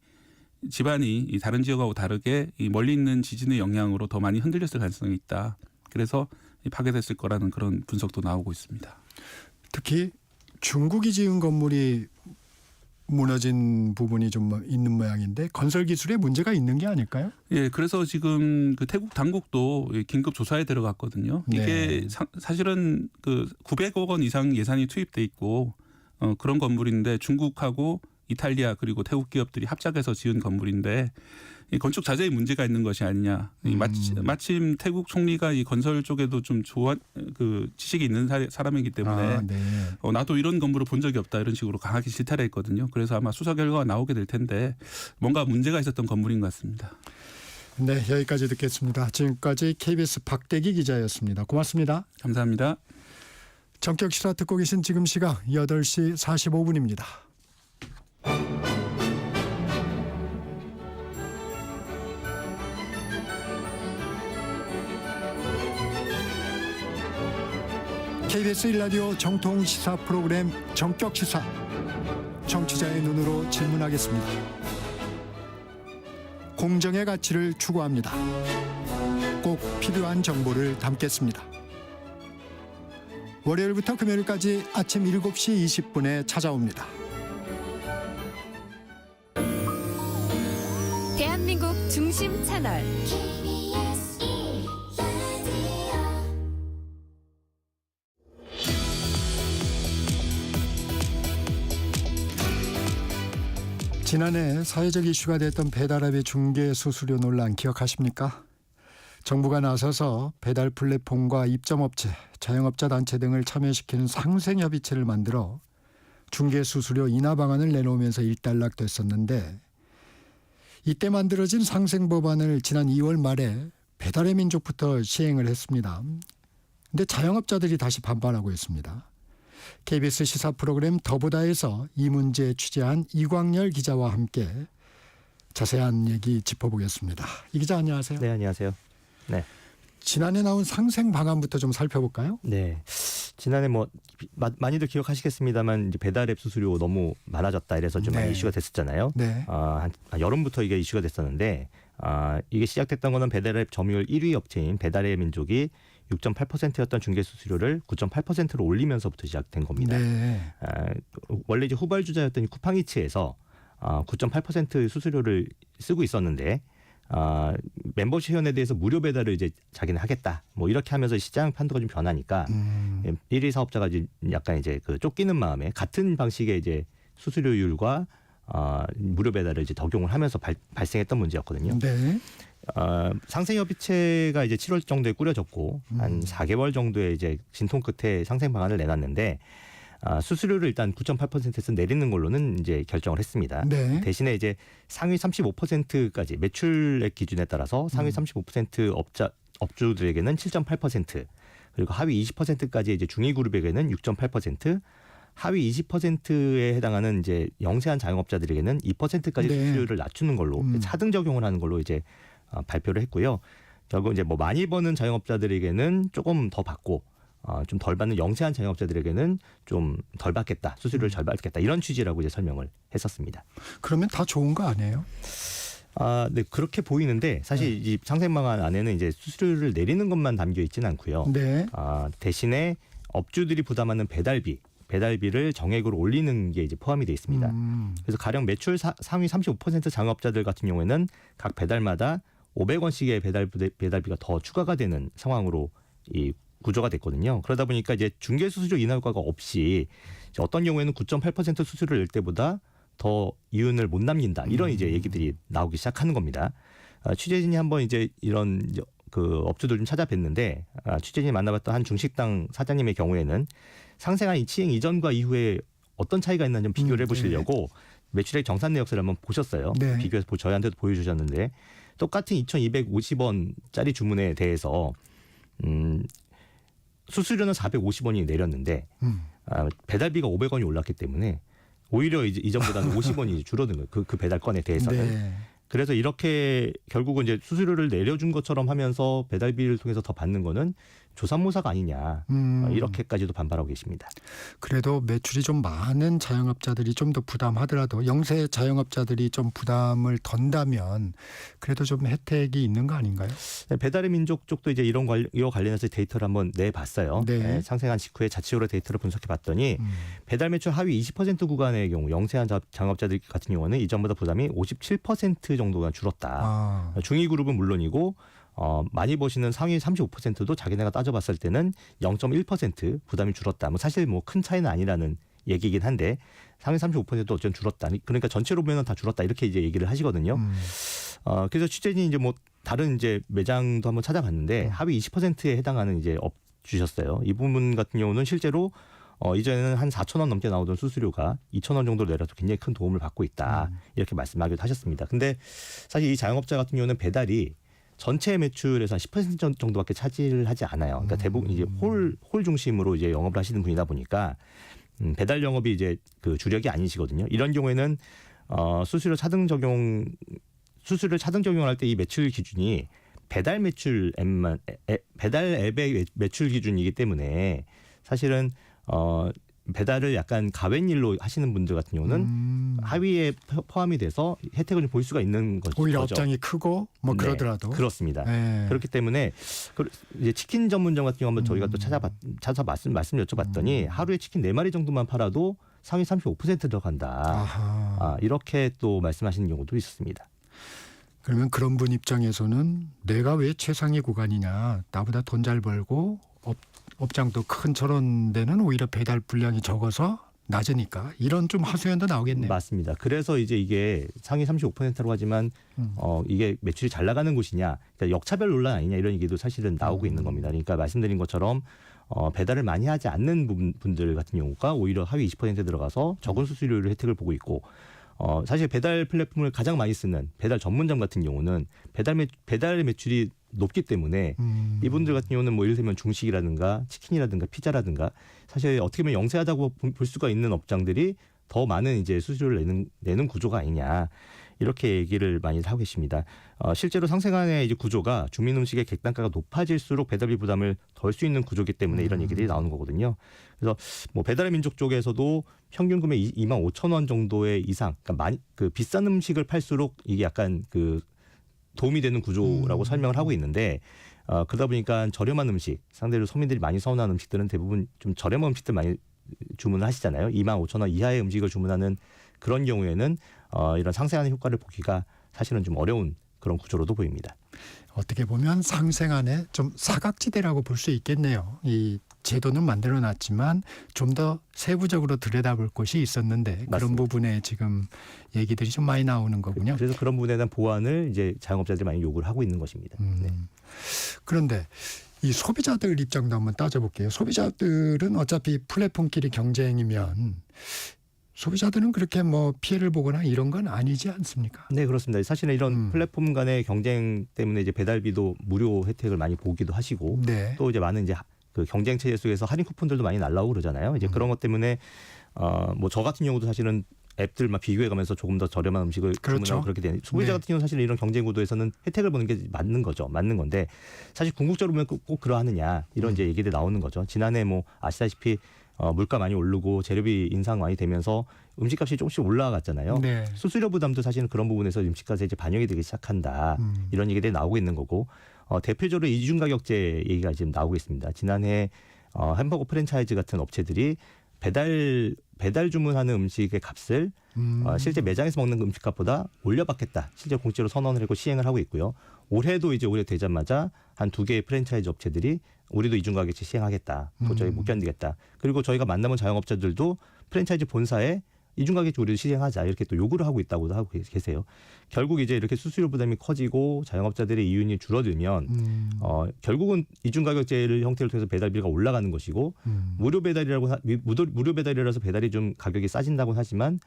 이 다른 지역하고 다르게 이 멀리 있는 지진의 영향으로 더 많이 흔들렸을 가능성이 있다. 그래서 파괴됐을 거라는 그런 분석도 나오고 있습니다. 특히 중국이 지은 건물이 무너진 부분이 좀 있는 모양인데 건설 기술에 문제가 있는 게 아닐까요? 예, 그래서 지금 그 태국 당국도 긴급 조사에 들어갔거든요. 이게 사실은 그 900억 원 이상 예산이 투입돼 있고 그런 건물인데 중국하고 이탈리아 그리고 태국 기업들이 합작해서 지은 건물인데 이 건축 자재에 문제가 있는 것이 아니냐. 마침 태국 총리가 이 건설 쪽에도 좀 그 지식이 있는 사람이기 때문에 나도 이런 건물을 본 적이 없다 이런 식으로 강하게 질타를 했거든요. 그래서 아마 수사 결과가 나오게 될 텐데 뭔가 문제가 있었던 건물인 것 같습니다. 네, 여기까지 듣겠습니다. 지금까지 KBS 박대기 기자였습니다. 고맙습니다. 감사합니다. 전격 시사 듣고 계신 지금 시각 8시 45분입니다. KBS 1라디오 정통 시사 프로그램 전격 시사. 정치자의 눈으로 질문하겠습니다. 공정의 가치를 추구합니다. 꼭 필요한 정보를 담겠습니다. 월요일부터 금요일까지 아침 7시 20분에 찾아옵니다. 대한민국 중심 채널 지난해 사회적 이슈가 됐던 배달앱의 중개 수수료 논란 기억하십니까? 정부가 나서서 배달 플랫폼과 입점업체, 자영업자 단체 등을 참여시키는 상생협의체를 만들어 중개 수수료 인하 방안을 내놓으면서 일단락됐었는데 이때 만들어진 상생법안을 지난 2월 말에 배달의 민족부터 시행을 했습니다. 그런데 자영업자들이 다시 반발하고 있습니다. KBS 시사 프로그램 더보다에서 이 문제 취재한 이광열 기자와 함께 자세한 얘기 짚어보겠습니다. 이 기자 안녕하세요. 네, 안녕하세요. 네. 지난해 나온 상생 방안부터 좀 살펴볼까요? 네. 지난해 뭐 많이들 기억하시겠습니다만 이제 배달앱 수수료 너무 많아졌다 이래서 좀 많이 이슈가 됐었잖아요. 한 여름부터 이게 이슈가 됐었는데 이게 시작됐던 거는 배달앱 점유율 1위 업체인 배달의 민족이 6.8%였던 중개 수수료를 9.8%로 올리면서부터 시작된 겁니다. 원래 이제 후발주자였던 쿠팡이츠에서 9.8% 수수료를 쓰고 있었는데 멤버십 회원에 대해서 무료 배달을 이제 자기는 하겠다. 뭐 이렇게 하면서 시장 판도가 좀 변하니까 1위 사업자가 이제 약간 이제 그 쫓기는 마음에 같은 방식의 이제 수수료율과 무료 배달을 이제 적용을 하면서 발생했던 문제였거든요. 상생협의체가 이제 7월 정도에 꾸려졌고 한 4개월 정도의 이제 진통 끝에 상생 방안을 내놨는데 수수료를 일단 9.8%에서 내리는 걸로는 이제 결정을 했습니다. 대신에 이제 상위 35%까지 매출액 기준에 따라서 상위 35% 업주들에게는 7.8%, 그리고 하위 20%까지 이제 중위 그룹에게는 6.8%, 하위 20%에 해당하는 이제 영세한 자영업자들에게는 2%까지 수수료를 낮추는 걸로 차등 적용을 하는 걸로 이제 발표를 했고요. 결국 이제 뭐 많이 버는 자영업자들에게는 조금 더 받고 좀 덜 받는 영세한 자영업자들에게는 좀 덜 받겠다, 수수료를 덜 받겠다, 이런 취지라고 이제 설명을 했었습니다. 그러면 다 좋은 거 아니에요? 네, 그렇게 보이는데 사실 이 상생 방안 안에는 이제 수수료를 내리는 것만 담겨 있지는 않고요. 대신에 업주들이 부담하는 배달비를 정액으로 올리는 게 이제 포함이 되어 있습니다. 그래서 가령 매출 상위 35% 자영업자들 같은 경우에는 각 배달마다 500원씩의 배달비가 더 추가가 되는 상황으로 이 구조가 됐거든요. 그러다 보니까 이제 중개 수수료 인하 효과가 없이 이제 어떤 경우에는 9.8% 수수료를 낼 때보다 더 이윤을 못 남긴다, 이런 이제 얘기들이 나오기 시작하는 겁니다. 취재진이 한번 이제 이런 그 업주들 좀 찾아뵀는데 취재진이 만나봤던 한 중식당 사장님의 경우에는 상생한 이 시행 이전과 이후에 어떤 차이가 있나 좀 비교를 해보시려고 매출액 정산 내역서를 한번 보셨어요. 비교해서 저희한테도 보여주셨는데 똑같은 2,250원짜리 주문에 대해서 수수료는 450원이 내렸는데 배달비가 500원이 올랐기 때문에 오히려 이제 이전보다는 50원이 줄어든 거예요. 그 배달 건에 대해서는. 그래서 이렇게 결국은 이제 수수료를 내려준 것처럼 하면서 배달비를 통해서 더 받는 거는 조삼모사가 아니냐 이렇게까지도 반발하고 계십니다. 그래도 매출이 좀 많은 자영업자들이 좀 더 부담하더라도 영세 자영업자들이 좀 부담을 던다면 그래도 좀 혜택이 있는 거 아닌가요? 네, 배달의 민족 쪽도 이제 이와 관련해서 데이터를 한번 내봤어요. 네. 네, 상생한 직후에 자치적으로 데이터를 분석해봤더니 배달 매출 하위 20% 구간의 경우 영세한 자영업자들 같은 경우는 이전보다 부담이 57% 정도가 줄었다. 중위 그룹은 물론이고 많이 버시는 상위 35%도 자기네가 따져봤을 때는 0.1% 부담이 줄었다. 뭐 사실 뭐 큰 차이는 아니라는 얘기이긴 한데 상위 35%도 어쨌든 줄었다. 그러니까 전체로 보면 다 줄었다 이렇게 이제 얘기를 하시거든요. 그래서 취재진이 이제 뭐 다른 이제 매장도 한번 찾아봤는데 하위 20%에 해당하는 이제 업 주셨어요. 이 부분 같은 경우는 실제로 이전에는 한 4,000원 넘게 나오던 수수료가 2,000원 정도로 내려서 굉장히 큰 도움을 받고 있다. 이렇게 말씀하기도 하셨습니다. 근데 사실 이 자영업자 같은 경우는 배달이 전체 매출에서 한 10% 정도밖에 차지를 하지 않아요. 그러니까 대부분 이제 홀 중심으로 이제 영업을 하시는 분이다 보니까 배달 영업이 이제 그 주력이 아니시거든요. 이런 경우에는 수수료를 차등 적용을 할 때 이 매출 기준이 배달 매출 앱만 배달 앱의 매출 기준이기 때문에 사실은 배달을 약간 가웬일로 하시는 분들 같은 경우는 하위에 포함이 돼서 혜택을 좀 볼 수가 있는 거죠. 오히려 업장이 크고 뭐 네, 그러더라도 그렇습니다. 네. 그렇기 때문에 이제 치킨 전문점 같은 경우 한번 저희가 또 찾아서 말씀 여쭤봤더니 하루에 치킨 4마리 정도만 팔아도 상위 35% 들어간다. 이렇게 또 말씀하시는 경우도 있었습니다. 그러면 그런 분 입장에서는 내가 왜 최상위 구간이냐. 나보다 돈 잘 벌고 업장도 큰 저런 데는 오히려 배달 분량이 적어서 낮으니까 이런 좀 하소연도 나오겠네요. 맞습니다. 그래서 이제 이게 상위 35%라고 하지만 이게 매출이 잘 나가는 곳이냐, 그러니까 역차별 논란 아니냐 이런 얘기도 사실은 나오고 있는 겁니다. 그러니까 말씀드린 것처럼 배달을 많이 하지 않는 분들 같은 경우가 오히려 하위 20% 들어가서 적은 수수료를 혜택을 보고 있고 사실 배달 플랫폼을 가장 많이 쓰는 배달 전문점 같은 경우는 배달의 매출이 높기 때문에 이분들 같은 경우는 뭐 예를 들면 중식이라든가 치킨이라든가 피자라든가 사실 어떻게 보면 영세하다고 볼 수가 있는 업장들이 더 많은 이제 수수료를 내는 구조가 아니냐 이렇게 얘기를 많이 하고 계십니다. 실제로 상생안의 이제 구조가 주민 음식의 객단가가 높아질수록 배달비 부담을 덜 수 있는 구조이기 때문에 이런 얘기들이 나오는 거거든요. 그래서 뭐 배달의 민족 쪽에서도 평균 금액 25,000원 정도의 이상, 그러니까 그 비싼 음식을 팔수록 이게 약간 그 도움이 되는 구조라고 설명을 하고 있는데 그러다 보니까 저렴한 음식, 상대로 서민들이 많이 선호하는 음식들은 대부분 좀 저렴한 음식들 많이 주문을 하시잖아요. 25,000원 이하의 음식을 주문하는 그런 경우에는 이런 상생하는 효과를 보기가 사실은 좀 어려운 그런 구조로도 보입니다. 어떻게 보면 상생안의 좀 사각지대라고 볼 수 있겠네요. 이 제도는 만들어놨지만 좀 더 세부적으로 들여다볼 곳이 있었는데 맞습니다. 그런 부분에 지금 얘기들이 좀 많이 나오는 거군요. 그래서 그런 부분에 대한 보완을 이제 자영업자들이 많이 요구를 하고 있는 것입니다. 네. 그런데 이 소비자들 입장도 한번 따져볼게요. 소비자들은 어차피 플랫폼끼리 경쟁이면 소비자들은 그렇게 뭐 피해를 보거나 이런 건 아니지 않습니까? 네, 그렇습니다. 사실은 이런 플랫폼 간의 경쟁 때문에 이제 배달비도 무료 혜택을 많이 보기도 하시고 네. 또 이제 많은 이제 그 경쟁 체제 속에서 할인 쿠폰들도 많이 날라오고 그러잖아요. 이제 그런 것 때문에 뭐 저 같은 경우도 사실은 앱들 막 비교해가면서 조금 더 저렴한 음식을 주문하고 그렇게 되는 소비자 같은 경우는 사실 이런 경쟁 구도에서는 혜택을 보는 게 맞는 거죠. 맞는 건데 사실 궁극적으로 보면 꼭 그러하느냐 이런 이제 얘기들이 나오는 거죠. 지난해 뭐 아시다시피 물가 많이 오르고 재료비 인상 많이 되면서 음식값이 조금씩 올라갔잖아요. 네. 수수료 부담도 사실은 그런 부분에서 음식값에 이제 반영이 되기 시작한다. 이런 얘기들이 나오고 있는 거고 대표적으로 이중 가격제 얘기가 지금 나오고 있습니다. 지난해 햄버거 프랜차이즈 같은 업체들이 배달 주문하는 음식의 값을 실제 매장에서 먹는 음식값보다 올려받겠다. 실제 공짜로 선언을 하고 시행을 하고 있고요. 올해도 이제 올해 되자마자 한 2개의 프랜차이즈 업체들이 우리도 이중가격제 시행하겠다. 도저히 못 견디겠다. 그리고 저희가 만나본 자영업자들도 프랜차이즈 본사에 이중가격제 우리도 시행하자 이렇게 또 요구를 하고 있다고도 하고 계세요. 결국 이제 이렇게 수수료 부담이 커지고 자영업자들의 이윤이 줄어들면 결국은 이중가격제를 형태로 통해서 배달비가 올라가는 것이고 무료 배달이라서 배달이 좀 가격이 싸진다고는 하지만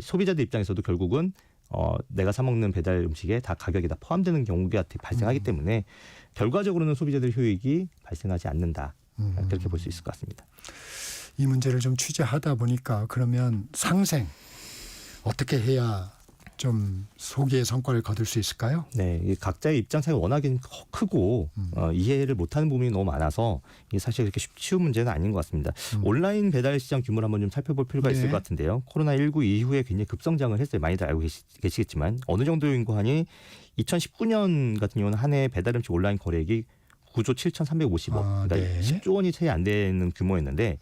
소비자들 입장에서도 결국은 내가 사 먹는 배달 음식에 다 가격이 다 포함되는 경우가 발생하기 때문에 결과적으로는 소비자들 효익이 발생하지 않는다. 그렇게 볼 수 있을 것 같습니다. 이 문제를 좀 취재하다 보니까 그러면 상생 어떻게 해야 좀 소기의 성과를 거둘 수 있을까요? 네, 이 각자의 입장 차이가 워낙에 크고 이해를 못하는 부분이 너무 많아서 이게 사실 그렇게 쉬운 문제는 아닌 것 같습니다. 온라인 배달 시장 규모를 한번 좀 살펴볼 필요가 있을 것 같은데요. 코로나19 이후에 굉장히 급성장을 했어요. 많이들 알고 계시겠지만 어느 정도인 거 하니 2019년 같은 경우는 한 해 배달 음식 온라인 거래액이 9조 7,350억, 그러니까 10조 원이 채 안 되는 규모였는데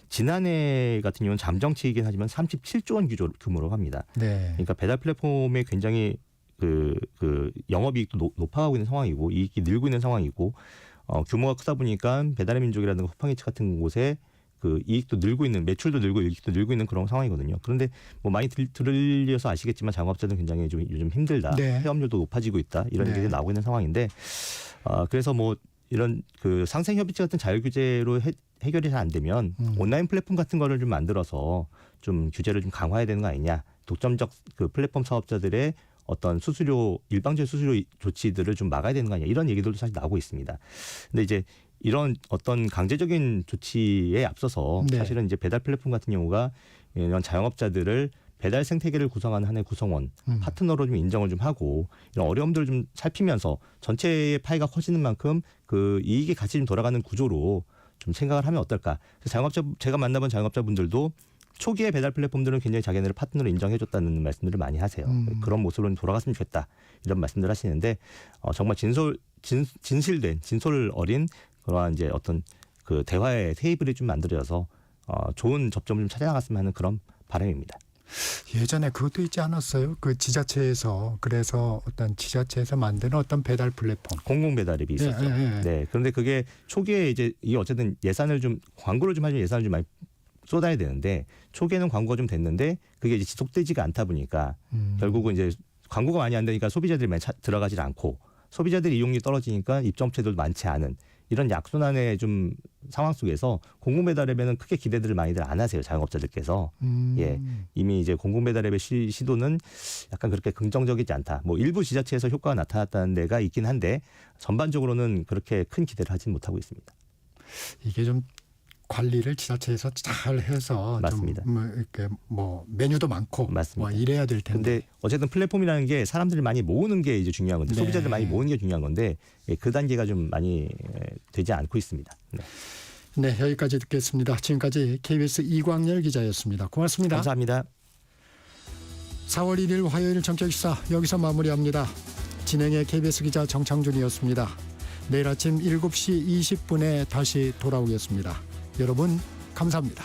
지난해 같은 경우는 잠정치이긴 하지만 37조 원 규모로 합니다. 그러니까 배달 플랫폼에 굉장히 그 영업이익도 높아가고 있는 상황이고 이익이 늘고 있는 상황이고 규모가 크다 보니까 배달의 민족이라든가 쿠팡이츠 같은 곳에 그 이익도 늘고 있는, 매출도 늘고 이익도 늘고 있는 그런 상황이거든요. 그런데 뭐 많이 들으셔서 아시겠지만 자영업자들은 굉장히 좀 요즘 힘들다, 폐업률도 높아지고 있다 이런 얘기들이 나오고 있는 상황인데 그래서 뭐 이런 그 상생협의체 같은 자율규제로 해결이 잘 안 되면 온라인 플랫폼 같은 거를 좀 만들어서 좀 규제를 좀 강화해야 되는 거 아니냐. 독점적 그 플랫폼 사업자들의 어떤 수수료, 일방적인 수수료 조치들을 좀 막아야 되는 거 아니냐. 이런 얘기들도 사실 나오고 있습니다. 근데 이제 이런 어떤 강제적인 조치에 앞서서 사실은 이제 배달 플랫폼 같은 경우가 이런 자영업자들을 배달 생태계를 구성하는 하나의 구성원, 파트너로 좀 인정을 좀 하고 이런 어려움들을 좀 살피면서 전체의 파이가 커지는 만큼 그 이익이 같이 좀 돌아가는 구조로 좀 생각을 하면 어떨까. 제가 만나본 자영업자분들도 초기에 배달 플랫폼들은 굉장히 자기네를 파트너로 인정해줬다는 말씀들을 많이 하세요. 그런 모습으로 돌아갔으면 좋겠다 이런 말씀들 하시는데 정말 진실된 진솔 어린 그러한 이제 어떤 그 대화의 테이블이 좀 만들어져서 좋은 접점을 좀 찾아나갔으면 하는 그런 바람입니다. 예전에 그것도 있지 않았어요? 그 지자체에서 그래서 어떤 지자체에서 만드는 어떤 배달 플랫폼 공공 배달앱이 있었죠. 네. 그런데 그게 초기에 이제 이 어쨌든 예산을 좀 광고를 좀 하려면 예산을 좀 많이 쏟아야 되는데 초기에는 광고가 좀 됐는데 그게 이제 지속되지가 않다 보니까 결국은 이제 광고가 많이 안 되니까 소비자들이 많이 들어가질 않고 소비자들 이용률이 떨어지니까 입점업체들도 많지 않은 이런 약순환의 좀 상황 속에서 공공배달앱에는 크게 기대들을 많이들 안 하세요. 자영업자들께서. 예, 이미 이제 공공배달앱의 시도는 약간 그렇게 긍정적이지 않다. 뭐 일부 지자체에서 효과가 나타났다는 데가 있긴 한데 전반적으로는 그렇게 큰 기대를 하지는 못하고 있습니다. 이게 좀 관리를 지자체에서 잘 해서 맞습니다. 좀 이렇게 뭐 메뉴도 많고 맞습니다. 뭐 이래야 될 텐데. 근데 어쨌든 플랫폼이라는 게 사람들을 많이 모으는 게 이제 중요한 건데 소비자들 많이 모으는 게 중요한 건데 그 단계가 좀 많이 되지 않고 있습니다. 네, 여기까지 듣겠습니다. 지금까지 KBS 이광열 기자였습니다. 고맙습니다. 감사합니다. 4월 1일 화요일 정책시사 여기서 마무리합니다. 진행의 KBS 기자 정창준이었습니다. 내일 아침 7시 20분에 다시 돌아오겠습니다. 여러분 감사합니다.